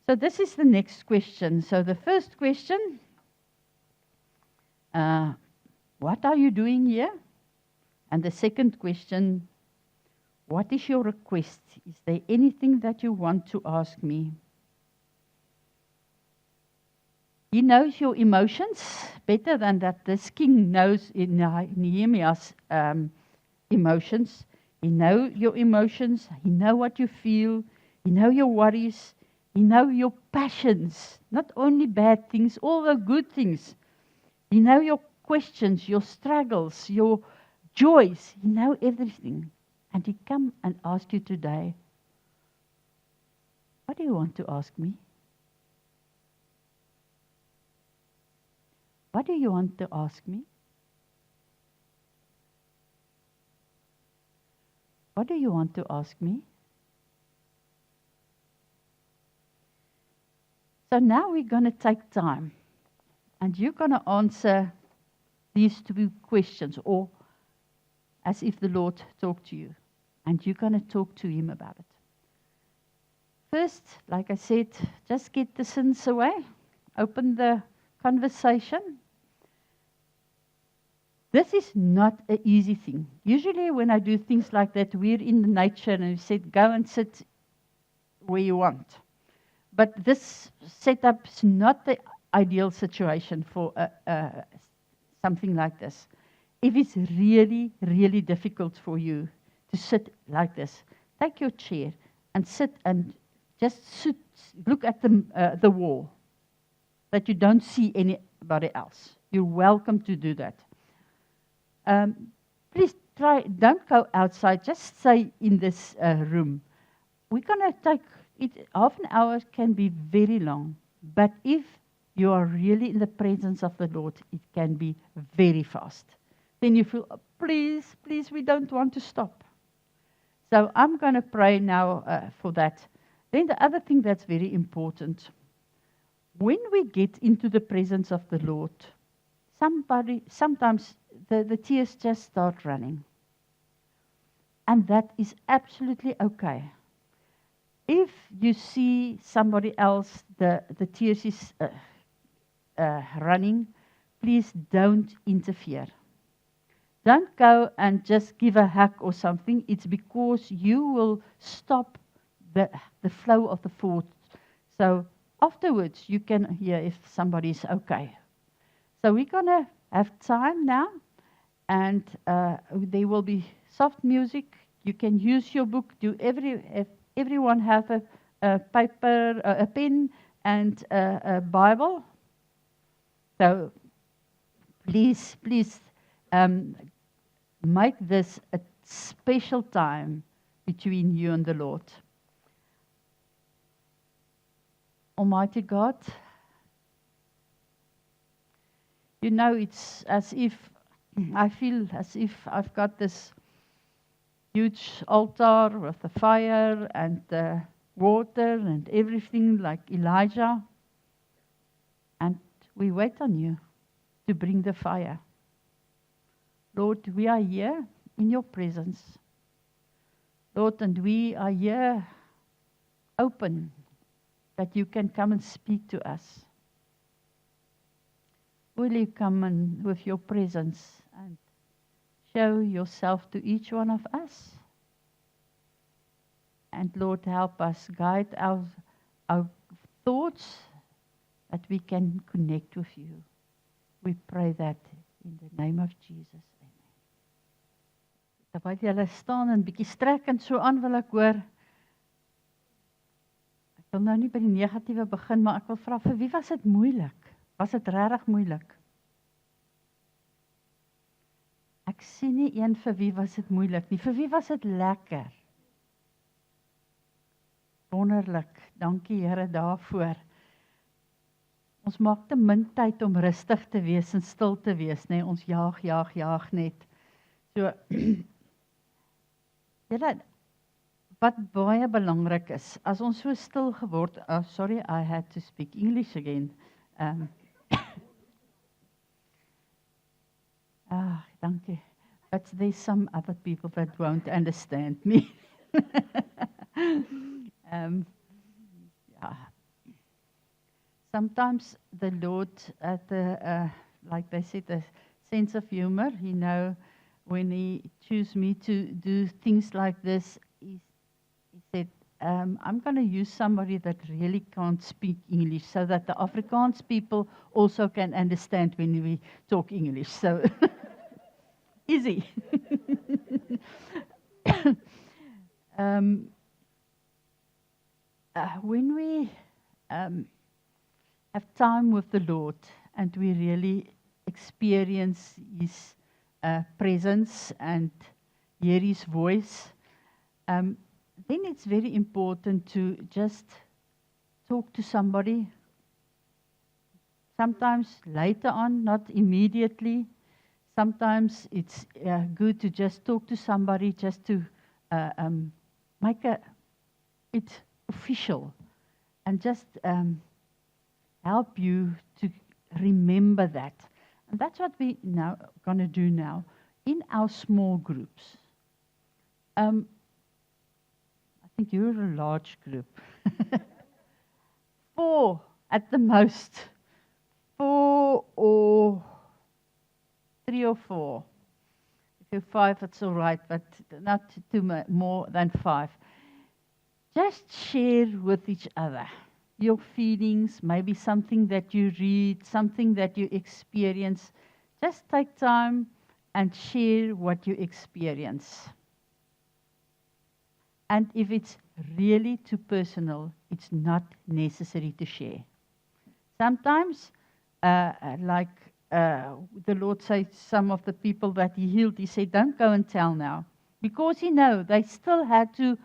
So this is the next question. So the first question, what are you doing here? And the second question, what is your request? Is there anything that you want to ask me? He knows your emotions better than that this king knows in Nehemiah's emotions. He knows your emotions. He knows what you feel. He knows your worries. He knows your passions. Not only bad things, all the good things. He knows your questions, your struggles, your joys. He knows everything. And he come and ask you today, what do you want to ask me? What do you want to ask me? What do you want to ask me? So now we're going to take time, and you're going to answer these two questions, or as if the Lord talked to you, and you're going to talk to him about it. first, like I said, just get the sins away. Open the conversation. This is not an easy thing. Usually when I do things like that, we're in the nature and we said, go and sit where you want. But this setup is not the ideal situation for something like this. If it's really, really difficult for you to sit like this, take your chair and sit and just sit, look at the wall, that you don't see anybody else. You're welcome to do that. Please try, don't go outside, just stay in this room. We're going to take it, half an hour can be very long, but if you are really in the presence of the Lord, it can be very fast. Then you feel, oh, please, please, we don't want to stop. So I'm going to pray now for that. Then the other thing that's very important, when we get into the presence of the Lord, sometimes the tears just start running. And that is absolutely okay. If you see somebody else, the tears is running, please don't interfere. Don't go and just give a hug or something. It's because you will stop the flow of the thoughts. So afterwards, you can hear if somebody is okay. So we're going to have time now, and there will be soft music. You can use your book. Everyone have a paper, a pen, and a Bible. So please, make this a special time between you and the Lord. Almighty God, you know, it's as if, I feel as if I've got this huge altar with the fire and the water and everything like Elijah. And we wait on you to bring the fire. Lord, we are here in your presence. Lord, and we are here open that you can come and speak to us. Will you come and with your presence and show yourself to each one of us? And Lord, help us, guide our thoughts that we can connect with you. We pray that in the name of Jesus. Terwyl julle staan en bietjie strek en so aan wil ek hoor. Ek wil nou nie by die negatiewe begin, maar ek wil vra, vir wie was dit moeilik? Was dit regtig moeilik? Ek sien nie een vir wie was dit moeilik nie. Vir wie was dit lekker? Wonderlik. Dankie Here daarvoor. Ons maak te min tyd om rustig te wees en stil te wees, nee, ons jaag net. So Julle, wat baie belangrik is, as ons so stil geword, sorry, I had to speak English again. Dankie. But there's some other people that won't understand me. Sometimes the Lord, like they said, a sense of humor, you know, when he chose me to do things like this, he said, I'm going to use somebody that really can't speak English so that the Afrikaans people also can understand when we talk English. So, easy. When we have time with the Lord and we really experience His presence and hear His voice, then it's very important to just talk to somebody. Sometimes later on, not immediately. Sometimes it's good to just talk to somebody just to make it official and just help you to remember that. And that's what we're now going to do now in our small groups. I think you're a large group. 4 at the most. 4 or 3 or 4. If you're 5, it's all right, but not more than 5. Just share with each other your feelings, maybe something that you read, something that you experience. Just take time and share what you experience. And if it's really too personal, it's not necessary to share. Sometimes, like the Lord said, some of the people that He healed, He said, don't go and tell now. Because He knows they still had to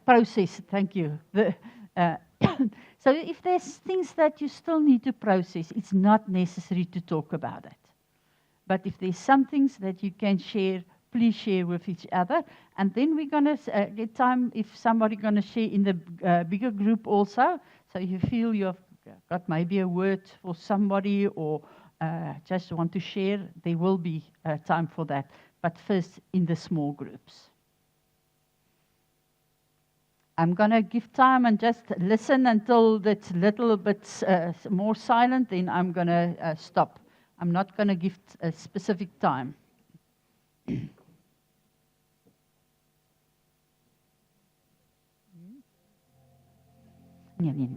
process, thank you. So if there's things that you still need to process, it's not necessary to talk about it. But if there's some things that you can share, please share with each other. And then we're going to get time if somebody's going to share in the bigger group also. So if you feel you've got maybe a word for somebody or just want to share, there will be time for that. But first in the small groups. I'm going to give time and just listen until it's a little bit more silent, then I'm going to stop. I'm not going to give a specific time. Nee, nee.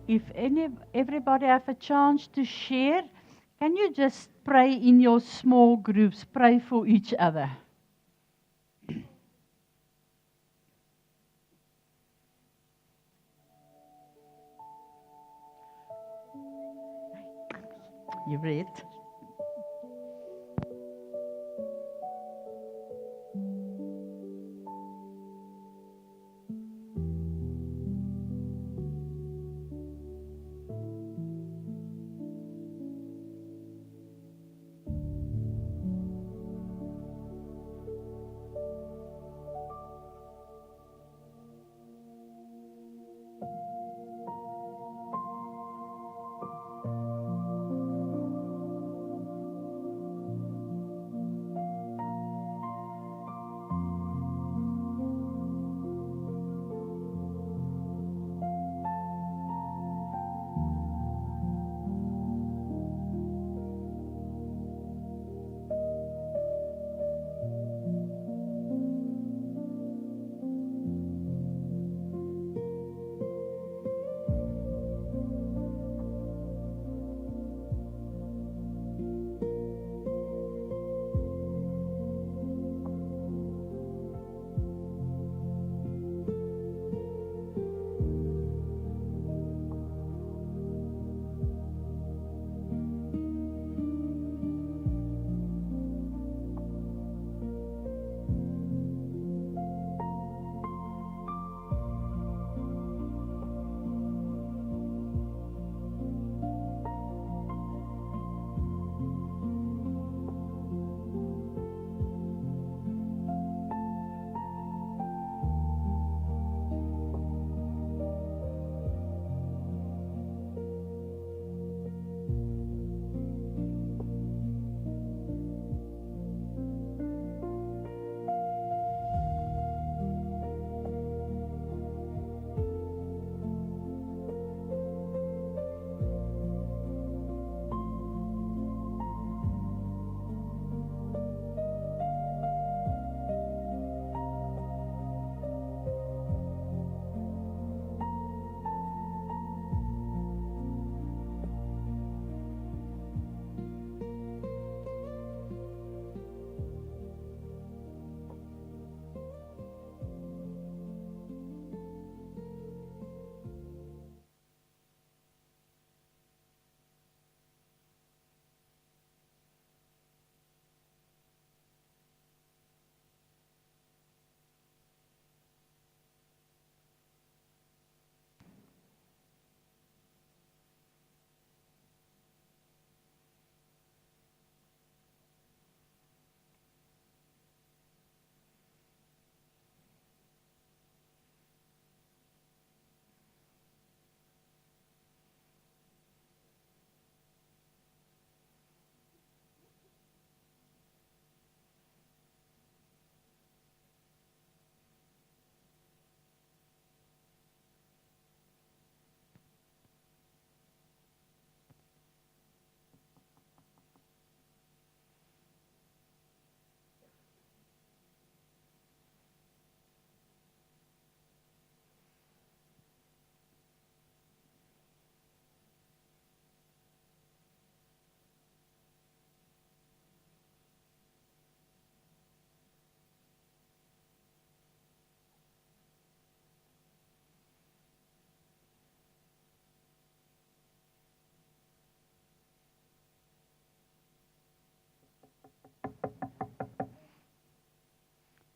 If everybody have a chance to share, can you just pray in your small groups, pray for each other? You read?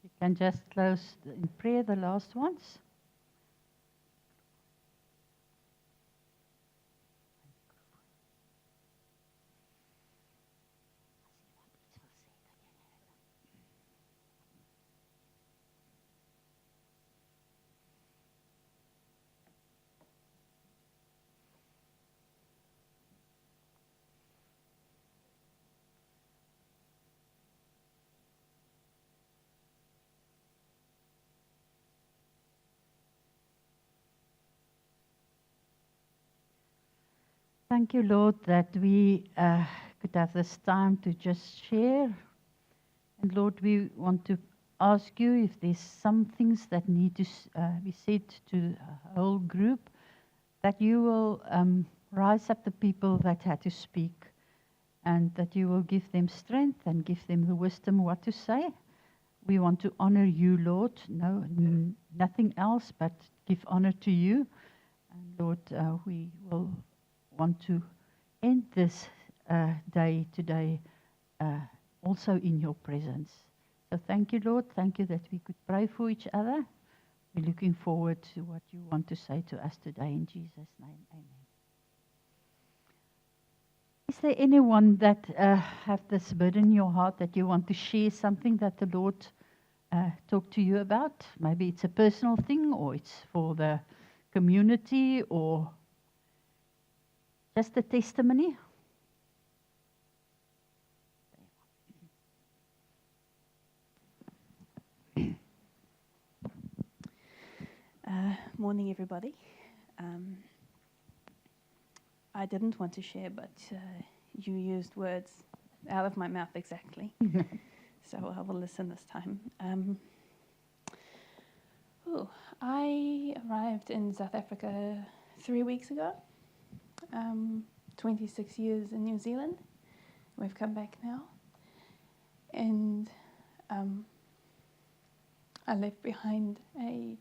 You can just close in prayer the last ones. Thank you, Lord, that we could have this time to just share. And Lord, we want to ask you if there's some things that need to be said to the whole group, that you will rise up the people that had to speak, and that you will give them strength and give them the wisdom what to say. We want to honor you, Lord. No, nothing else but give honor to you. And Lord, we will want to end this day today also in your presence. So thank you, Lord. Thank you that we could pray for each other. We're looking forward to what you want to say to us today. In Jesus' name, amen. Is there anyone that have this burden in your heart that you want to share something that the Lord talked to you about? Maybe it's a personal thing, or it's for the community, or just a testimony? Morning, everybody. I didn't want to share, but you used words out of my mouth exactly. So I will listen this time. I arrived in South Africa 3 weeks ago. 26 years in New Zealand. We've come back now. And I left behind a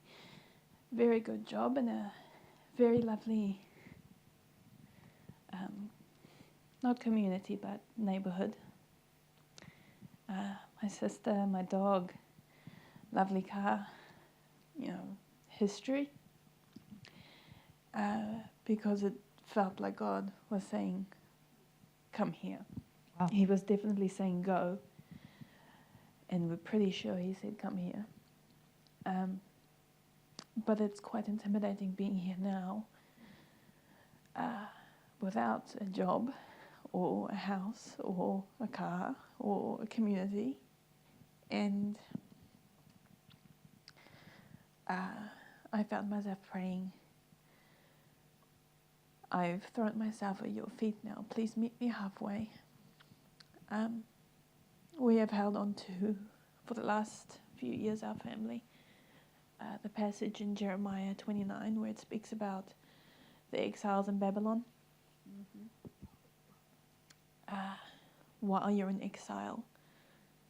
very good job in a very lovely, not community, but neighborhood. My sister, my dog, lovely car, history. Because it felt like God was saying, come here. Wow. He was definitely saying go. And we're pretty sure he said come here. But it's quite intimidating being here now without a job or a house or a car or a community. And I found myself praying, I've thrown myself at your feet now. Please meet me halfway. We have held on to, for the last few years, our family, the passage in Jeremiah 29 where it speaks about the exiles in Babylon. While you're in exile,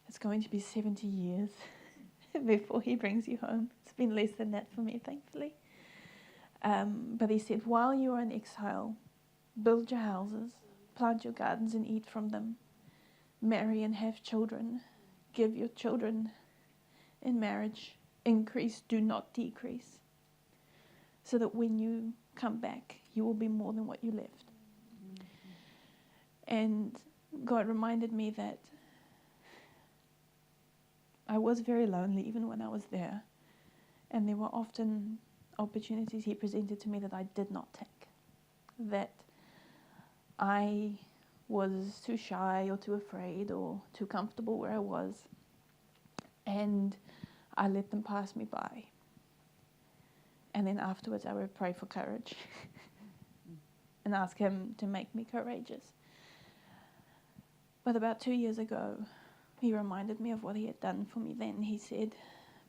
it's going to be 70 years before he brings you home. It's been less than that for me, thankfully. But he said, while you are in exile, build your houses, plant your gardens and eat from them, marry and have children, give your children in marriage, increase, do not decrease, so that when you come back, you will be more than what you left. And God reminded me that I was very lonely even when I was there, and there were often opportunities he presented to me that I did not take, that I was too shy or too afraid or too comfortable where I was, and I let them pass me by. And then afterwards I would pray for courage and ask him to make me courageous. But about 2 years ago, he reminded me of what he had done for me then. He said,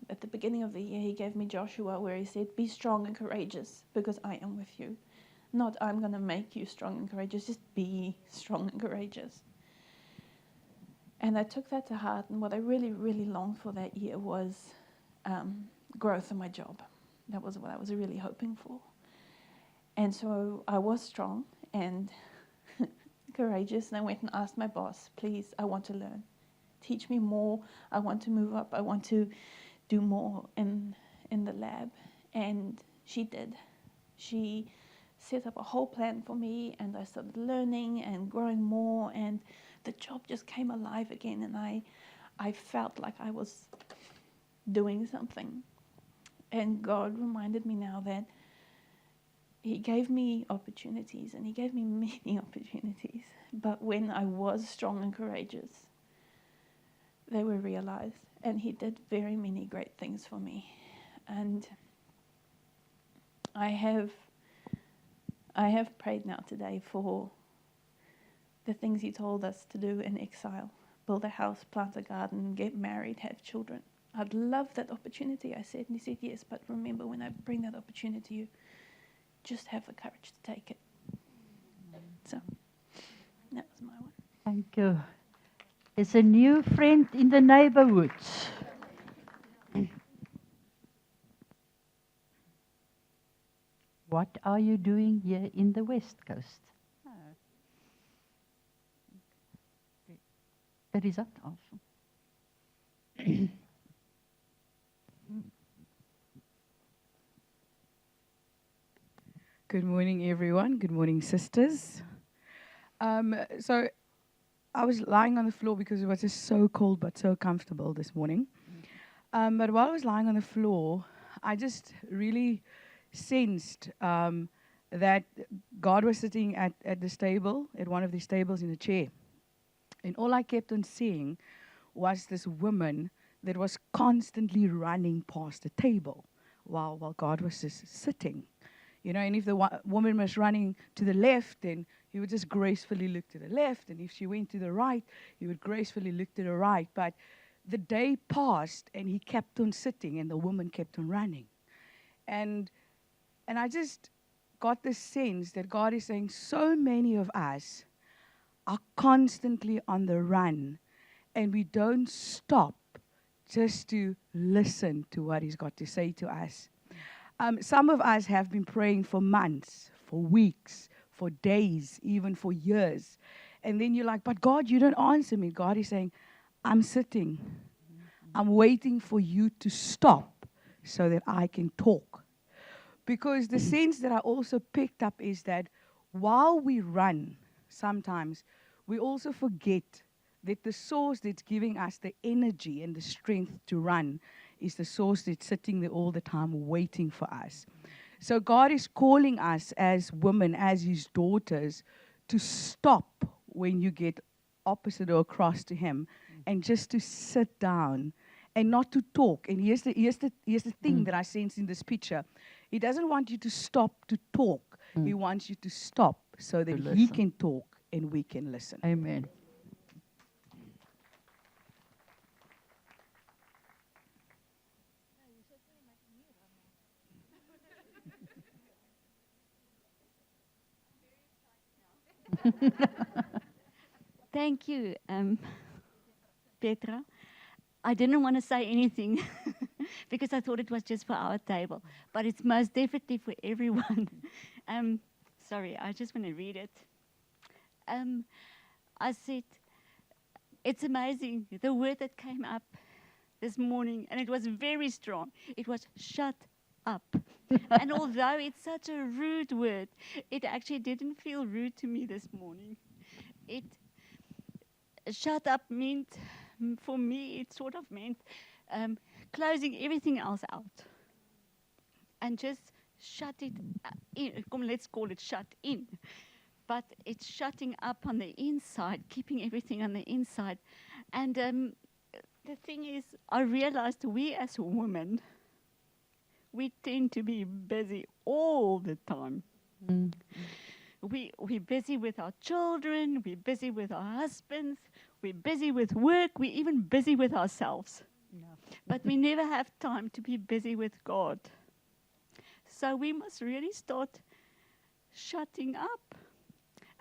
at the beginning of the year, he gave me Joshua, where he said, be strong and courageous because I am with you. Not I'm going to make you strong and courageous, just be strong and courageous. And I took that to heart, and what I really, really longed for that year was growth in my job. That was what I was really hoping for. And so I was strong and courageous, and I went and asked my boss, please, I want to learn. Teach me more. I want to move up. I want to do more in the lab. And she did. She set up a whole plan for me, and I started learning and growing more, and the job just came alive again, and I felt like I was doing something. And God reminded me now that he gave me opportunities, and he gave me many opportunities, but when I was strong and courageous, they were realized, and he did very many great things for me. And I have prayed now today for the things he told us to do in exile. Build a house, plant a garden, get married, have children. I'd love that opportunity, I said. And he said, yes, but remember, when I bring that opportunity to you, just have the courage to take it. So that was my one. Thank you. There's a new friend in the neighborhood. What are you doing here in the West Coast? Teresa? Awesome. Good morning, everyone. Good morning, sisters. So I was lying on the floor because it was just so cold but so comfortable this morning. But while I was lying on the floor, I just really sensed that God was sitting at this table, at one of these tables in a chair. And all I kept on seeing was this woman that was constantly running past the table while God was just sitting. You know, and if the woman was running to the left, then he would just gracefully look to the left. And if she went to the right, he would gracefully look to the right. But the day passed, and he kept on sitting, and the woman kept on running. And I just got this sense that God is saying so many of us are constantly on the run, and we don't stop just to listen to what he's got to say to us. Some of us have been praying for months, for weeks, for days, even for years. And then you're like, but God, you don't answer me. God is saying, I'm sitting. I'm waiting for you to stop so that I can talk. Because the sense that I also picked up is that while we run, sometimes we also forget that the source that's giving us the energy and the strength to run is the source that's sitting there all the time waiting for us. So God is calling us as women, as his daughters, to stop when you get opposite or across to him and just to sit down and not to talk. And here's the thing that I sense in this picture. He doesn't want you to stop to talk. He wants you to stop so that he can talk and we can listen. Amen. Thank you, Petra. I didn't want to say anything because I thought it was just for our table, but it's most definitely for everyone. Sorry, I just want to read it. I said, it's amazing, the word that came up this morning, and it was very strong. It was shut up. And although it's such a rude word, it actually didn't feel rude to me this morning. Shut up meant, for me, it sort of meant closing everything else out and just shut it in. Let's call it shut in. But it's shutting up on the inside, keeping everything on the inside. And the thing is, I realized we as women, we tend to be busy all the time. We're busy with our children, we're busy with our husbands, we're busy with work, we're even busy with ourselves. No. But we never have time to be busy with God. So we must really start shutting up.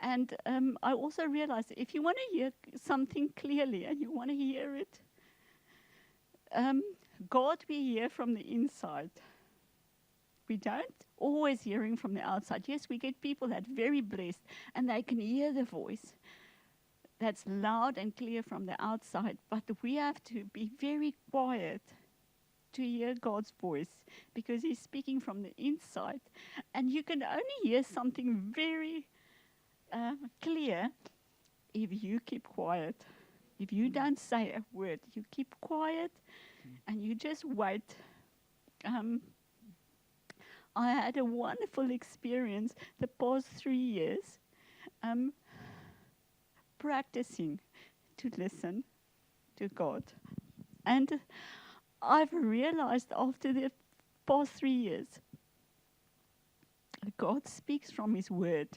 And I also realized if you want to hear something clearly and you want to hear it, God we hear from the inside. We don't always hearing from the outside. Yes, we get people that are very blessed and they can hear the voice that's loud and clear from the outside. But we have to be very quiet to hear God's voice because he's speaking from the inside. And you can only hear something very clear if you keep quiet. If you don't say a word, you keep quiet and you just wait. I had a wonderful experience the past 3 years practicing to listen to God. And I've realized after the past 3 years, God speaks from his word.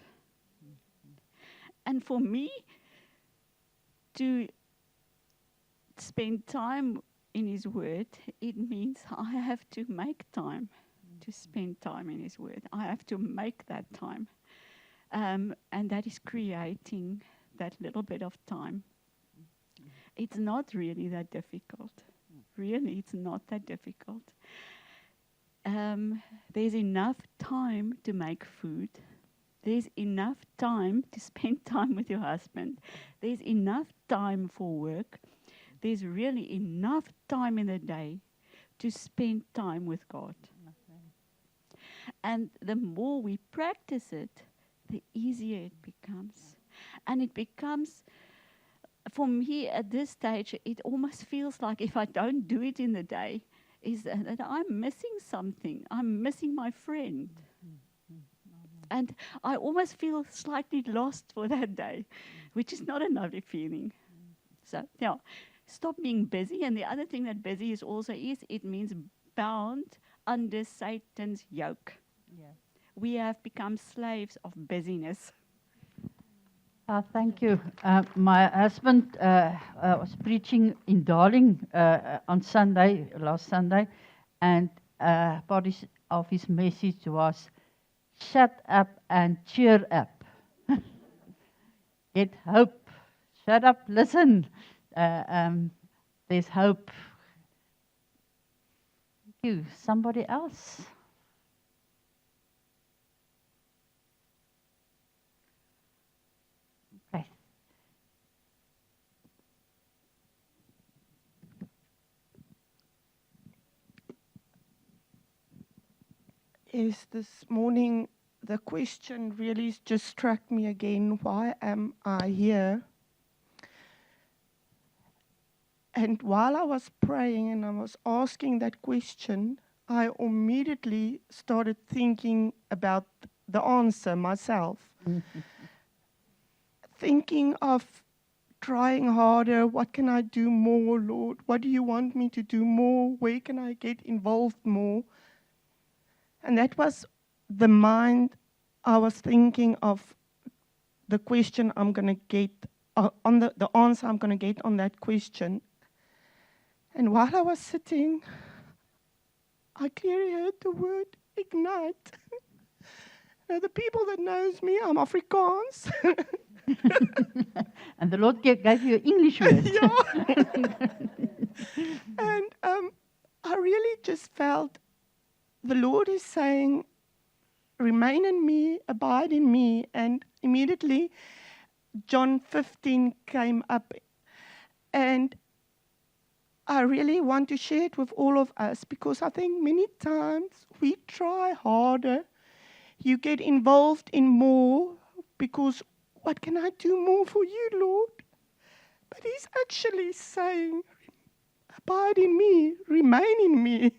And for me to spend time in his word, it means I have to make time to spend time in His Word. I have to make that time. And that is creating that little bit of time. It's not really that difficult. Really, it's not that difficult. There's enough time to make food. There's enough time to spend time with your husband. There's enough time for work. There's really enough time in the day to spend time with God. And the more we practice it, the easier it becomes. And it becomes, for me at this stage, it almost feels like if I don't do it in the day, is that I'm missing something. I'm missing my friend. And I almost feel slightly lost for that day, which is not a lovely feeling. So, yeah, stop being busy. And the other thing that busy is also is, it means bound under Satan's yoke. Yeah. We have become slaves of busyness. Thank you. My husband was preaching in Darling on Sunday, last Sunday, and part of his message was, shut up and cheer up. Get hope. Shut up, listen. There's hope. Thank you. Somebody else? Okay. Yes, this morning the question really just struck me again. Why am I here? And while I was praying and I was asking that question, I immediately started thinking about the answer myself. Thinking of trying harder. What can I do more, Lord? What do you want me to do more? Where can I get involved more? And that was the mind I was thinking of, the question I'm going to get, on the answer I'm going to get on that question. And while I was sitting, I clearly heard the word ignite. Now, the people that knows me, I'm Afrikaans. And the Lord gave you an English word. Yeah. And I really just felt the Lord is saying, remain in me, abide in me. And immediately John 15 came up. And I really want to share it with all of us, because I think many times we try harder. You get involved in more because what can I do more for you, Lord? But He's actually saying, abide in me, remain in me.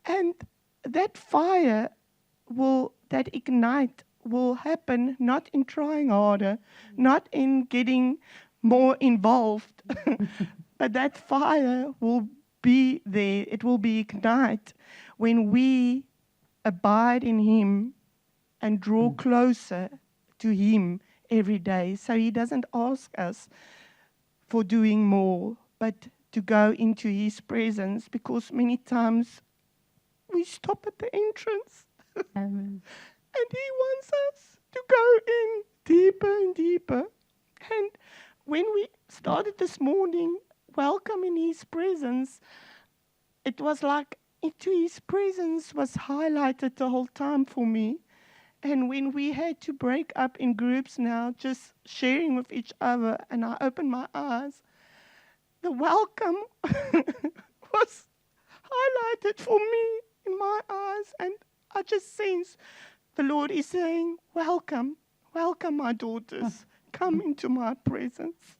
And that fire that ignite will happen not in trying harder, not in getting more involved, but that fire will be there. It will be ignite when we abide in Him and draw closer to Him every day. So He doesn't ask us for doing more, but to go into His presence, because many times we stop at the entrance. Amen. And He wants us to go in deeper and deeper. And when we started this morning, welcoming His presence, it was like into His presence was highlighted the whole time for me. And when we had to break up in groups now, just sharing with each other, and I opened my eyes, the welcome was highlighted for me in my eyes, and I just sense the Lord is saying, welcome, welcome my daughters, come into my presence.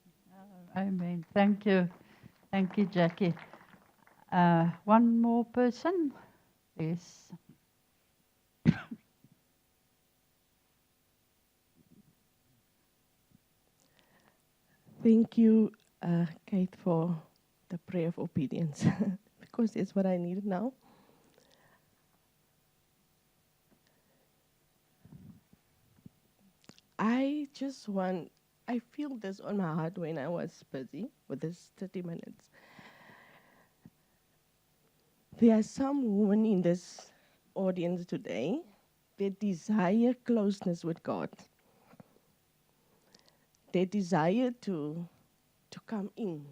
Amen. Thank you. Thank you, Jackie. One more person? Yes. Thank you, Kate, for the prayer of obedience, because it's what I need now. I feel this on my heart when I was busy with this 30 minutes. There are some women in this audience today that desire closeness with God. They desire to come in.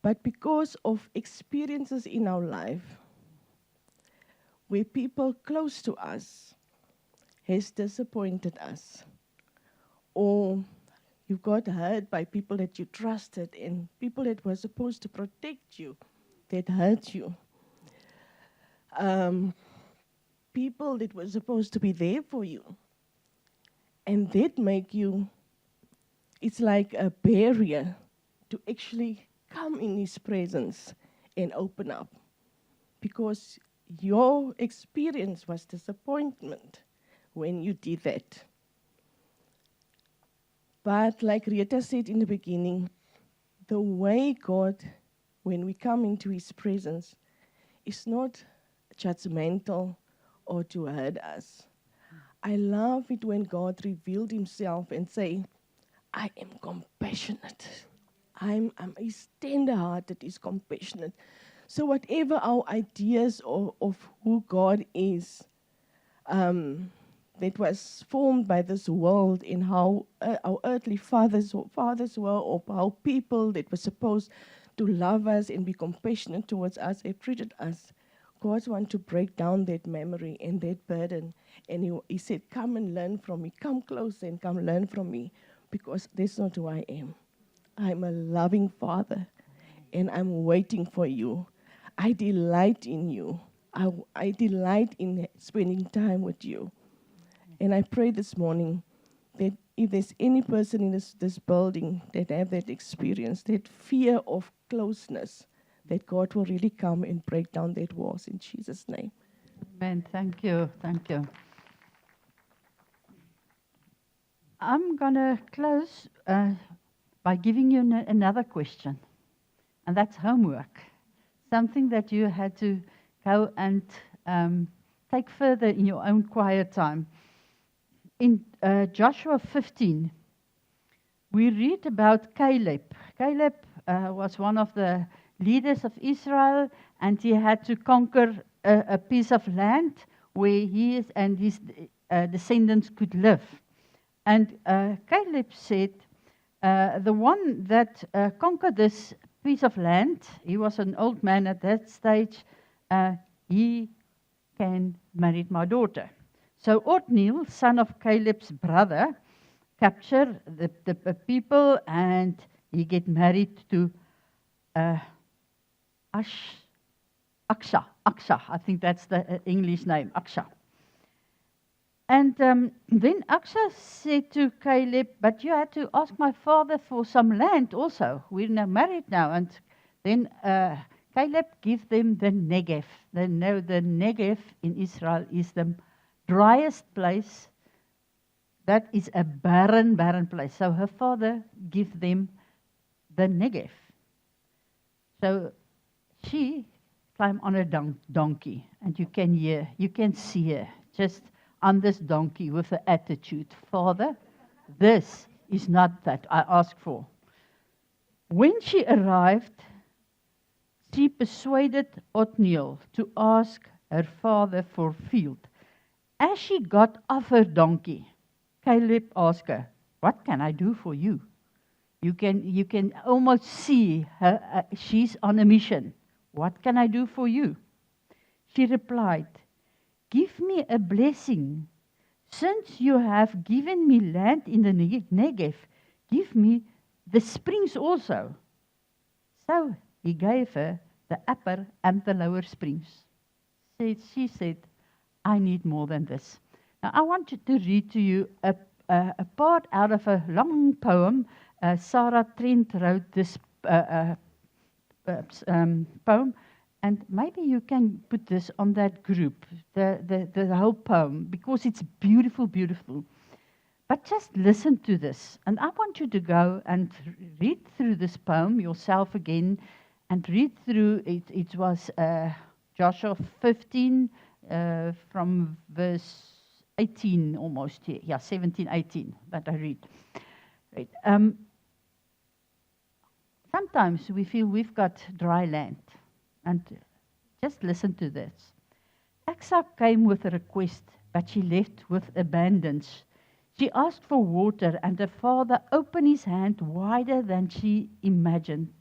But because of experiences in our life, where people close to us has disappointed us, or you got hurt by people that you trusted and people that were supposed to protect you that hurt you. People that were supposed to be there for you. And that make you, it's like a barrier to actually come in His presence and open up. Because your experience was disappointment when you did that. But like Rita said in the beginning, the way God, when we come into His presence, is not judgmental or to hurt us. I love it when God revealed Himself and say, I am compassionate. He's tender-hearted, He's compassionate. So whatever our ideas of who God is, that was formed by this world in how our earthly fathers were, or how people that were supposed to love us and be compassionate towards us have treated us. God wants to break down that memory and that burden. And he said, come and learn from me. Come close and come learn from me. Because that's not who I am. I'm a loving Father. And I'm waiting for you. I delight in you. I delight in spending time with you. And I pray this morning that if there's any person in this building that have that experience, that fear of closeness, that God will really come and break down that walls in Jesus' name. Amen. Thank you. Thank you. I'm going to close by giving you another question, and that's homework. Something that you had to go and take further in your own quiet time. In Joshua 15, we read about Caleb. Caleb was one of the leaders of Israel, and he had to conquer a piece of land where he and his descendants could live. And Caleb said, the one that conquered this piece of land, he was an old man at that stage, he can marry my daughter. So Othniel, son of Caleb's brother, captured the people, and he get married to Aksha, I think that's the English name, Aksha. And then Aksha said to Caleb, but you had to ask my father for some land also. We're now married now. And then Caleb gave them the Negev. They know the Negev in Israel is the driest place. That is a barren place. So her father gave them the Negev. So she climbed on a donkey, and you can see her just on this donkey with the attitude, Father, this is not that I asked for. When she arrived, she persuaded Othniel to ask her father for field. As she got off her donkey, Caleb asked her, what can I do for you? You can almost see her, she's on a mission. What can I do for you? She replied, give me a blessing. Since you have given me land in the Negev, give me the springs also. So he gave her the upper and the lower springs. She said, I need more than this. Now I want to read to you a part out of a long poem. Sarah Trent wrote this poem. And maybe you can put this on that group, the whole poem, because it's beautiful, beautiful. But just listen to this. And I want you to go and read through this poem yourself again, and read through it. It was Joshua 15 from verse 18 almost here. Yeah, 17, 18 that I read. Right. Sometimes we feel we've got dry land. And just listen to this. Aksa came with a request, but she left with abundance. She asked for water, and her father opened his hand wider than she imagined.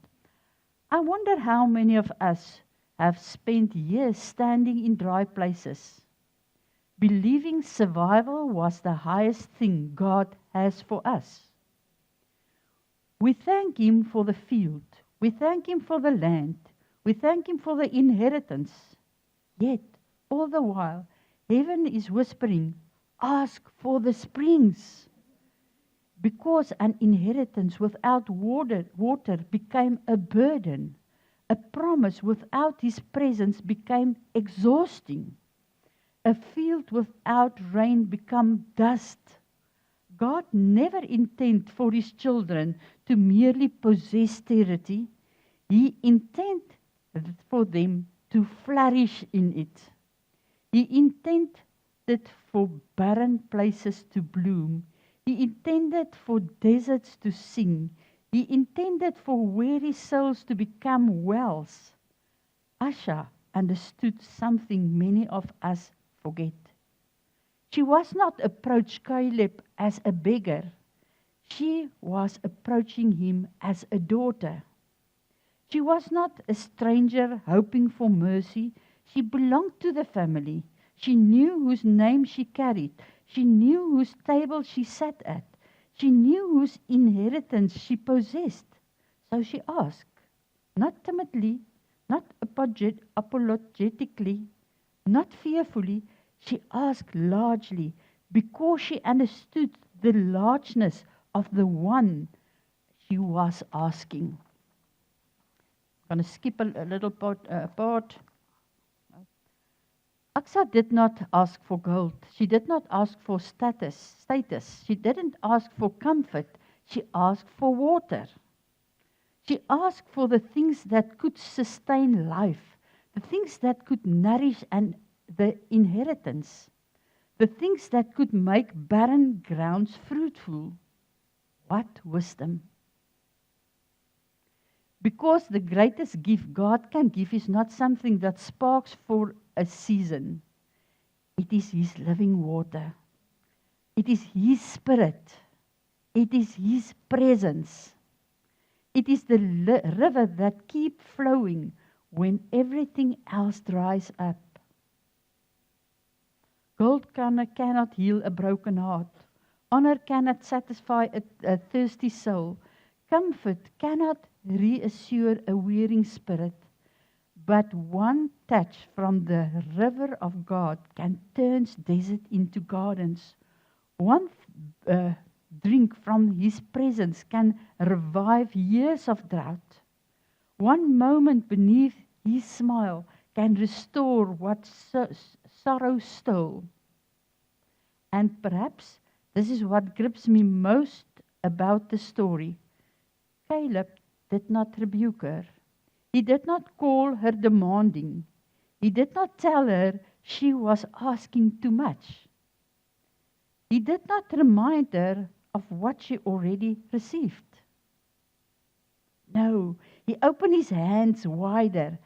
I wonder how many of us have spent years standing in dry places, believing survival was the highest thing God has for us. We thank Him for the field. We thank Him for the land. We thank Him for the inheritance. Yet, all the while, heaven is whispering, ask for the springs. Because an inheritance without water became a burden. A promise without His presence became exhausting. A field without rain became dust. God never intended for His children to merely possess territory. He intended for them to flourish in it. He intended for barren places to bloom. He intended for deserts to sing. He intended for weary souls to become wells. Asha understood something many of us forget. She was not approached Caleb as a beggar. She was approaching him as a daughter. She was not a stranger hoping for mercy. She belonged to the family. She knew whose name she carried. She knew whose table she sat at. She knew whose inheritance she possessed. So she asked, not timidly, not apologetically, not fearfully. She asked largely because she understood the largeness of the one she was asking. I'm going to skip a little part. Aksa did not ask for gold. She did not ask for status. She didn't ask for comfort. She asked for water. She asked for the things that could sustain life, the things that could nourish and the inheritance, the things that could make barren grounds fruitful. What wisdom! Because the greatest gift God can give is not something that sparks for a season. It is His living water. It is His Spirit. It is His presence. It is the river that keeps flowing when everything else dries up. Gold cannot heal a broken heart. Honor cannot satisfy a thirsty soul. Comfort cannot reassure a weary spirit. But one touch from the river of God can turn desert into gardens. One drink from His presence can revive years of drought. One moment beneath His smile can restore what sorrow stole. And perhaps this is what grips me most about the story. Caleb did not rebuke her. He did not call her demanding. He did not tell her she was asking too much. He did not remind her of what she already received. No, he opened his hands wider,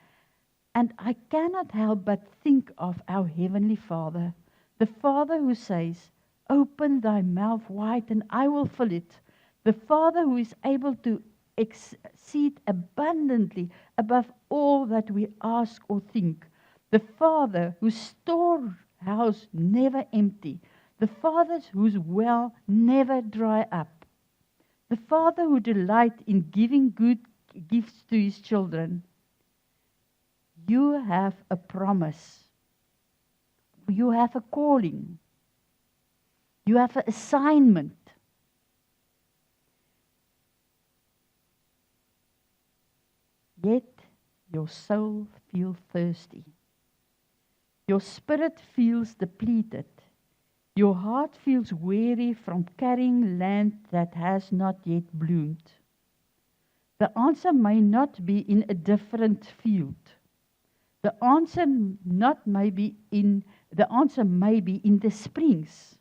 and I cannot help but think of our Heavenly Father, the Father who says, open thy mouth wide and I will fill it. The Father who is able to exceed abundantly above all that we ask or think. The Father whose storehouse never empty. The Father whose well never dry up. The Father who delights in giving good gifts to His children. You have a promise. You have a calling. You have an assignment. Yet your soul feels thirsty. Your spirit feels depleted. Your heart feels weary from carrying land that has not yet bloomed. The answer may not be in a different field. The answer may be in the springs.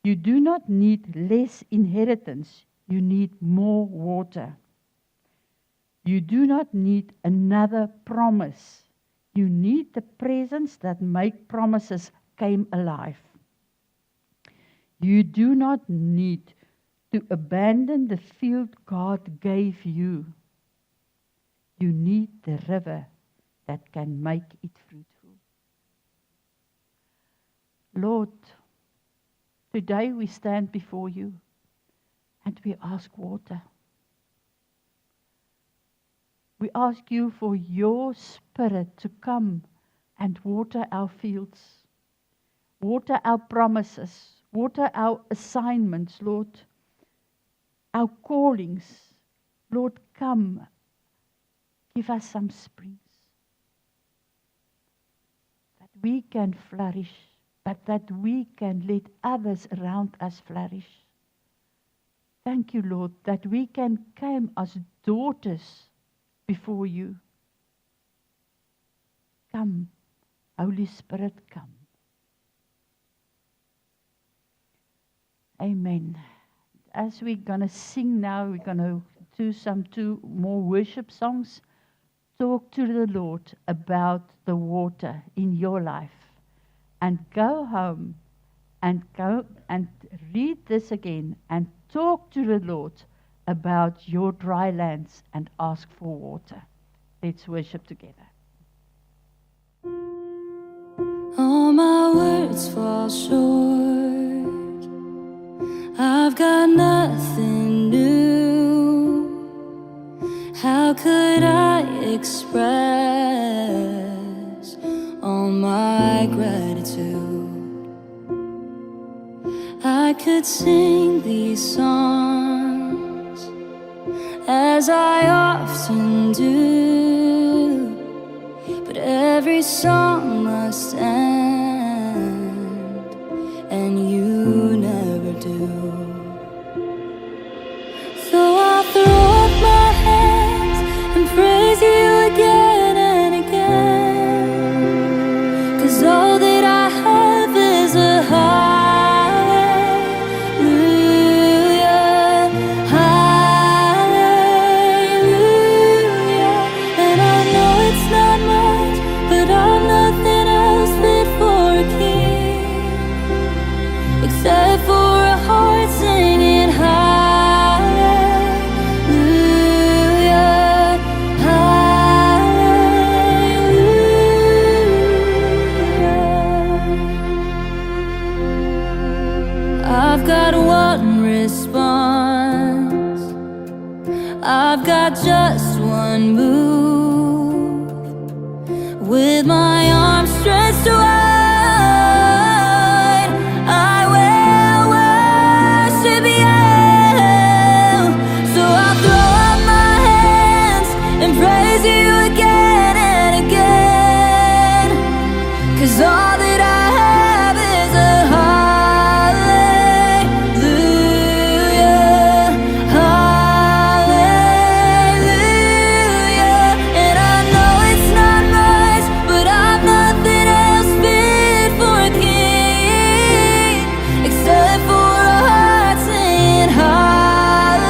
You do not need less inheritance. You need more water. You do not need another promise. You need the presence that make promises came alive. You do not need to abandon the field God gave you. You need the river that can make it fruitful. Lord, today we stand before you and we ask water. We ask you for your Spirit to come and water our fields, water our promises, water our assignments, Lord, our callings. Lord, come, give us some springs that we can flourish, but that we can let others around us flourish. Thank you, Lord, that we can come as daughters before you. Come, Holy Spirit, come. Amen. As we're going to sing now, we're going to do two more worship songs. Talk to the Lord about the water in your life. And go home and read this again and talk to the Lord about your dry lands and ask for water. Let's worship together. All my words fall short. I've got nothing new. How could I express all my gratitude? I could sing these songs as I often do, but every song must end, and you never do. So I'll throw up my hands and praise you again and again, 'cause all that I have is a hallelujah, hallelujah. And I know it's not much, but I'm nothing else fit for a king, except for a heart singing hallelujah, hallelujah. I've got one response, I've got just one move, with my arms stretched wide, I will worship you. So I'll throw up my hands and praise you again and again, 'cause all that I have is a hallelujah, hallelujah. And I know it's not much, but I'm nothing else fit for a king, except for a heart singing hallelujah,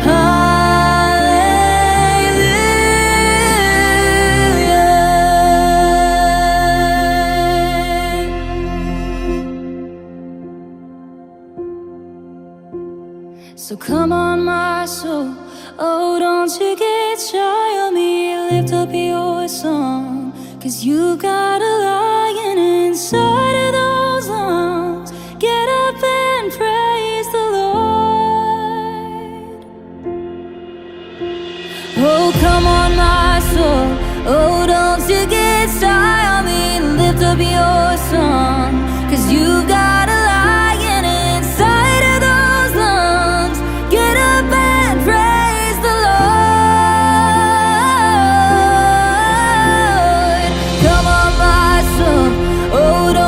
hallelujah. So come on, my soul, oh, don't you get shy on me. Lift up your song, 'cause you got a lion inside of those lungs. Get up and praise the Lord. Oh, come on, my soul, oh, don't you get shy on me. Lift up your song, 'cause you got a lion inside of those lungs. Get up and praise the Lord. Come on, my soul, oh, don't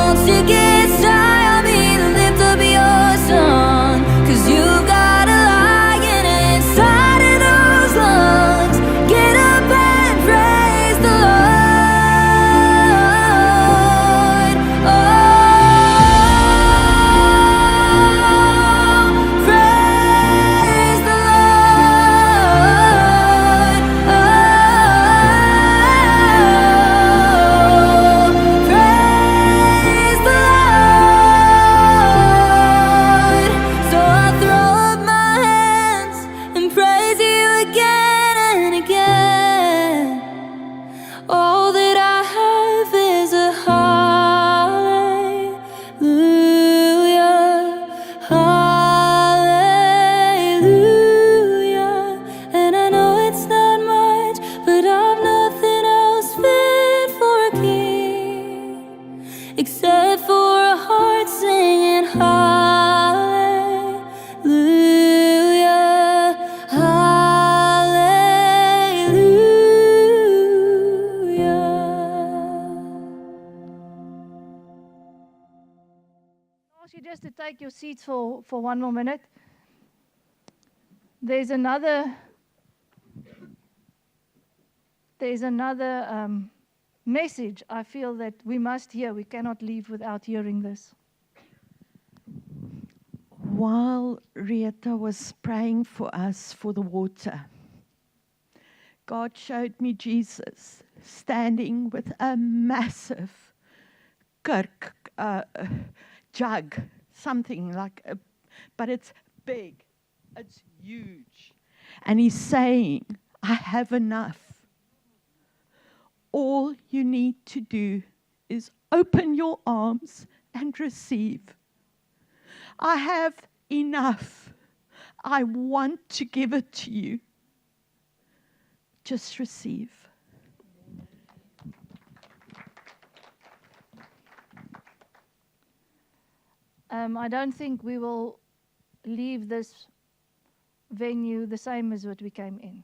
except for a heart singing hallelujah, hallelujah. I'll ask you just to take your seats for one more minute. There's another message I feel that we must hear. We cannot leave without hearing this. While Rieta was praying for us for the water, God showed me Jesus standing with a massive jug, something like but it's big, it's huge. And he's saying, I have enough. All you need to do is open your arms and receive. I have enough. I want to give it to you. Just receive. I don't think we will leave this venue the same as what we came in.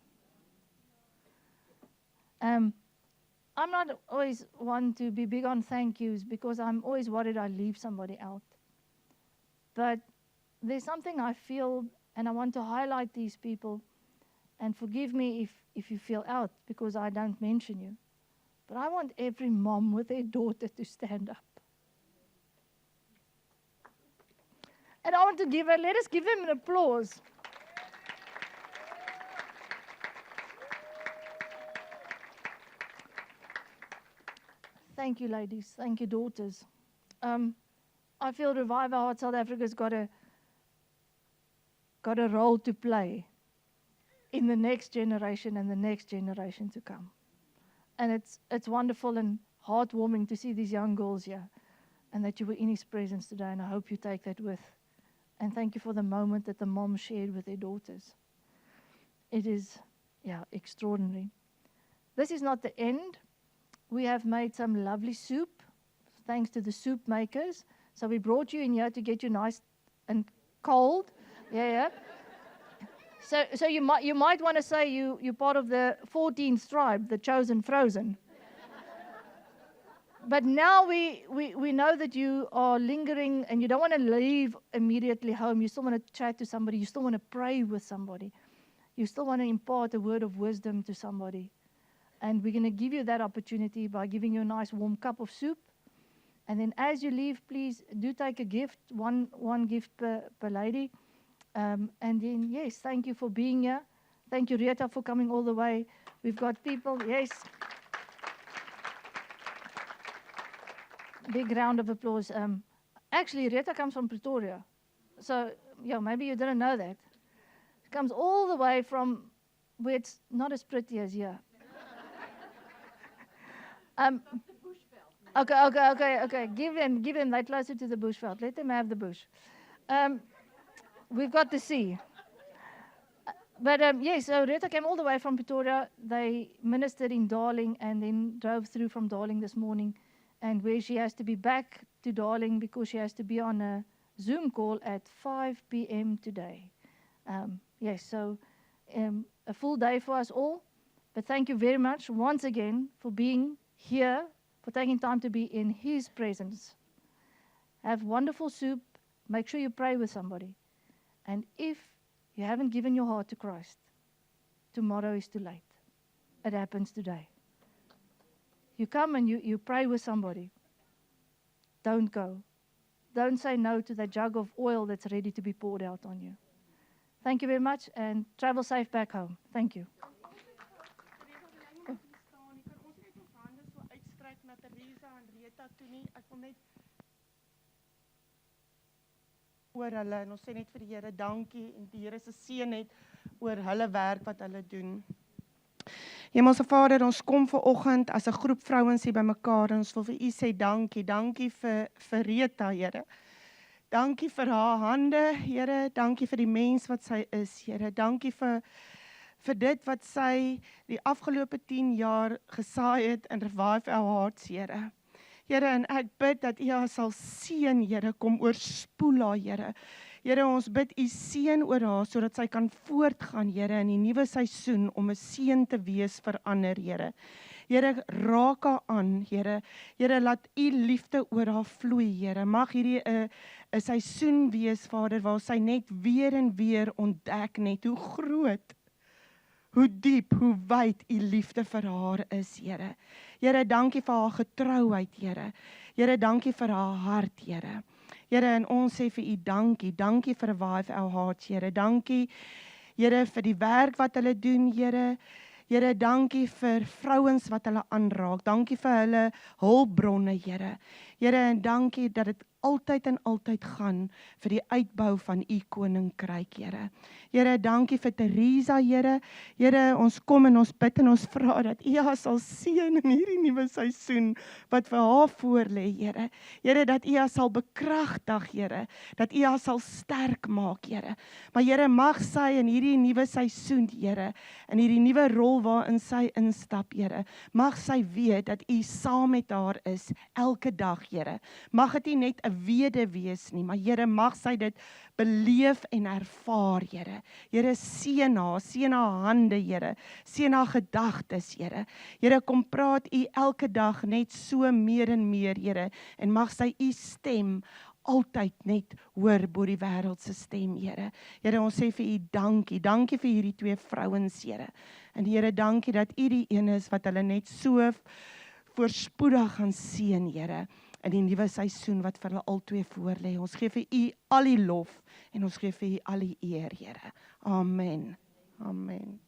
I'm not always one to be big on thank yous because I'm always worried I leave somebody out. But there's something I feel, and I want to highlight these people, and forgive me if you feel out because I don't mention you. But I want every mom with their daughter to stand up. And I want to let us give them an applause. Thank you, ladies. Thank you, daughters. I feel Revive Our Heart South Africa's got a role to play in the next generation and the next generation to come. And it's wonderful and heartwarming to see these young girls here and that you were in His presence today, and I hope you take that with. And thank you for the moment that the moms shared with their daughters. It is, extraordinary. This is not the end. We have made some lovely soup, thanks to the soup makers. So we brought you in here to get you nice and cold. Yeah. So you might want to say you're part of the 14th tribe, the chosen frozen. But now we know that you are lingering and you don't want to leave immediately home. You still want to chat to somebody. You still want to pray with somebody. You still want to impart a word of wisdom to somebody. And we're going to give you that opportunity by giving you a nice warm cup of soup. And then as you leave, please do take a gift, one gift per lady. And then, yes, thank you for being here. Thank you, Rieta, for coming all the way. We've got people, yes. Big round of applause. Actually, Rieta comes from Pretoria. So, maybe you didn't know that. She comes all the way from where it's not as pretty as here. Okay. Give them that closer to the bushveld. Let them have the bush. We've got the sea. But so Rieta came all the way from Pretoria. They ministered in Darling and then drove through from Darling this morning, and where she has to be back to Darling because she has to be on a Zoom call at 5 p.m. today. So a full day for us all. But thank you very much once again for being here, for taking time to be in His presence. Have wonderful soup. Make sure you pray with somebody. And if you haven't given your heart to Christ, tomorrow is too late. It happens today. You come and you pray with somebody. Don't go. Don't say no to that jug of oil that's ready to be poured out on you. Thank you very much and travel safe back home. Thank you. Oor hulle en ons sê net vir die Here dankie en die Here se seën het oor hulle werk wat hulle doen. Hemelse Vader, ons kom vanoggend as 'n groep vrouens hier bymekaar en ons wil vir U sê dankie. Dankie vir Rieta, Here. Dankie vir haar hande, Here. Dankie vir die mens wat sy is, Here. Dankie vir dit wat sy die afgelope 10 jaar gesaai het in Revive Our Hearts, Here. Here, en ek bid dat U haar sal seën, Here, kom oorspoel haar, Here. Here, ons bid U seën oor haar, sodat sy kan voortgaan, Here, in die nuwe seisoen, om 'n seën te wees vir ander, Here. Here, raak haar aan, Here. Here, laat U liefde oor haar vloei, Here. Mag hierdie 'n seisoen wees, Vader, waar sy net weer en weer ontdek net hoe groot, hoe diep, hoe wyd U liefde vir haar is, Here. Here, dankie vir haar getrouheid, Here. Here, dankie vir haar hart, Here. Here, en ons sê vir U dankie. Dankie vir Revive Our Hearts, Here. Dankie, Here, vir die werk wat hulle doen, Here. Here, dankie vir vrouens wat hulle aanraak. Dankie vir hulle hulpbronne, Here. Here, en dankie dat dit altyd en altyd gaan vir die uitbou van U koninkryk, Here. Here, dankie vir Teresa, Here. Here, ons kom en ons bid en ons vra dat U haar sal seën in hierdie nuwe seisoen wat vir haar voorlê, Here. Here, dat U haar sal bekragtig, Here. Dat U haar sal sterk maak, Here. Maar Here, mag sy in hierdie nuwe seisoen, Here, in hierdie nuwe rol waarin sy instap, Here, mag sy weet dat U saam met haar is elke dag, Here. Mag dit nie net 'n wede wees nie, maar Here, mag sy dit beleef en ervaar, Here. Here, seën haar hande, Here. Seën haar gedagtes, Here. Here, kom praat U elke dag net so meer en meer, Here. En mag sy U stem altyd net hoor bo die wêreld se stem, Here. Here, ons sê vir U dankie. Dankie vir hierdie twee vrouens, Here. En Here, dankie dat U die een is wat hulle net so voorspoedig gaan seën, Here, in die nuwe seisoen wat vir hulle albei voorlê. Ons gee vir U al die lof en ons gee vir U al die eer, Here. Amen. Amen.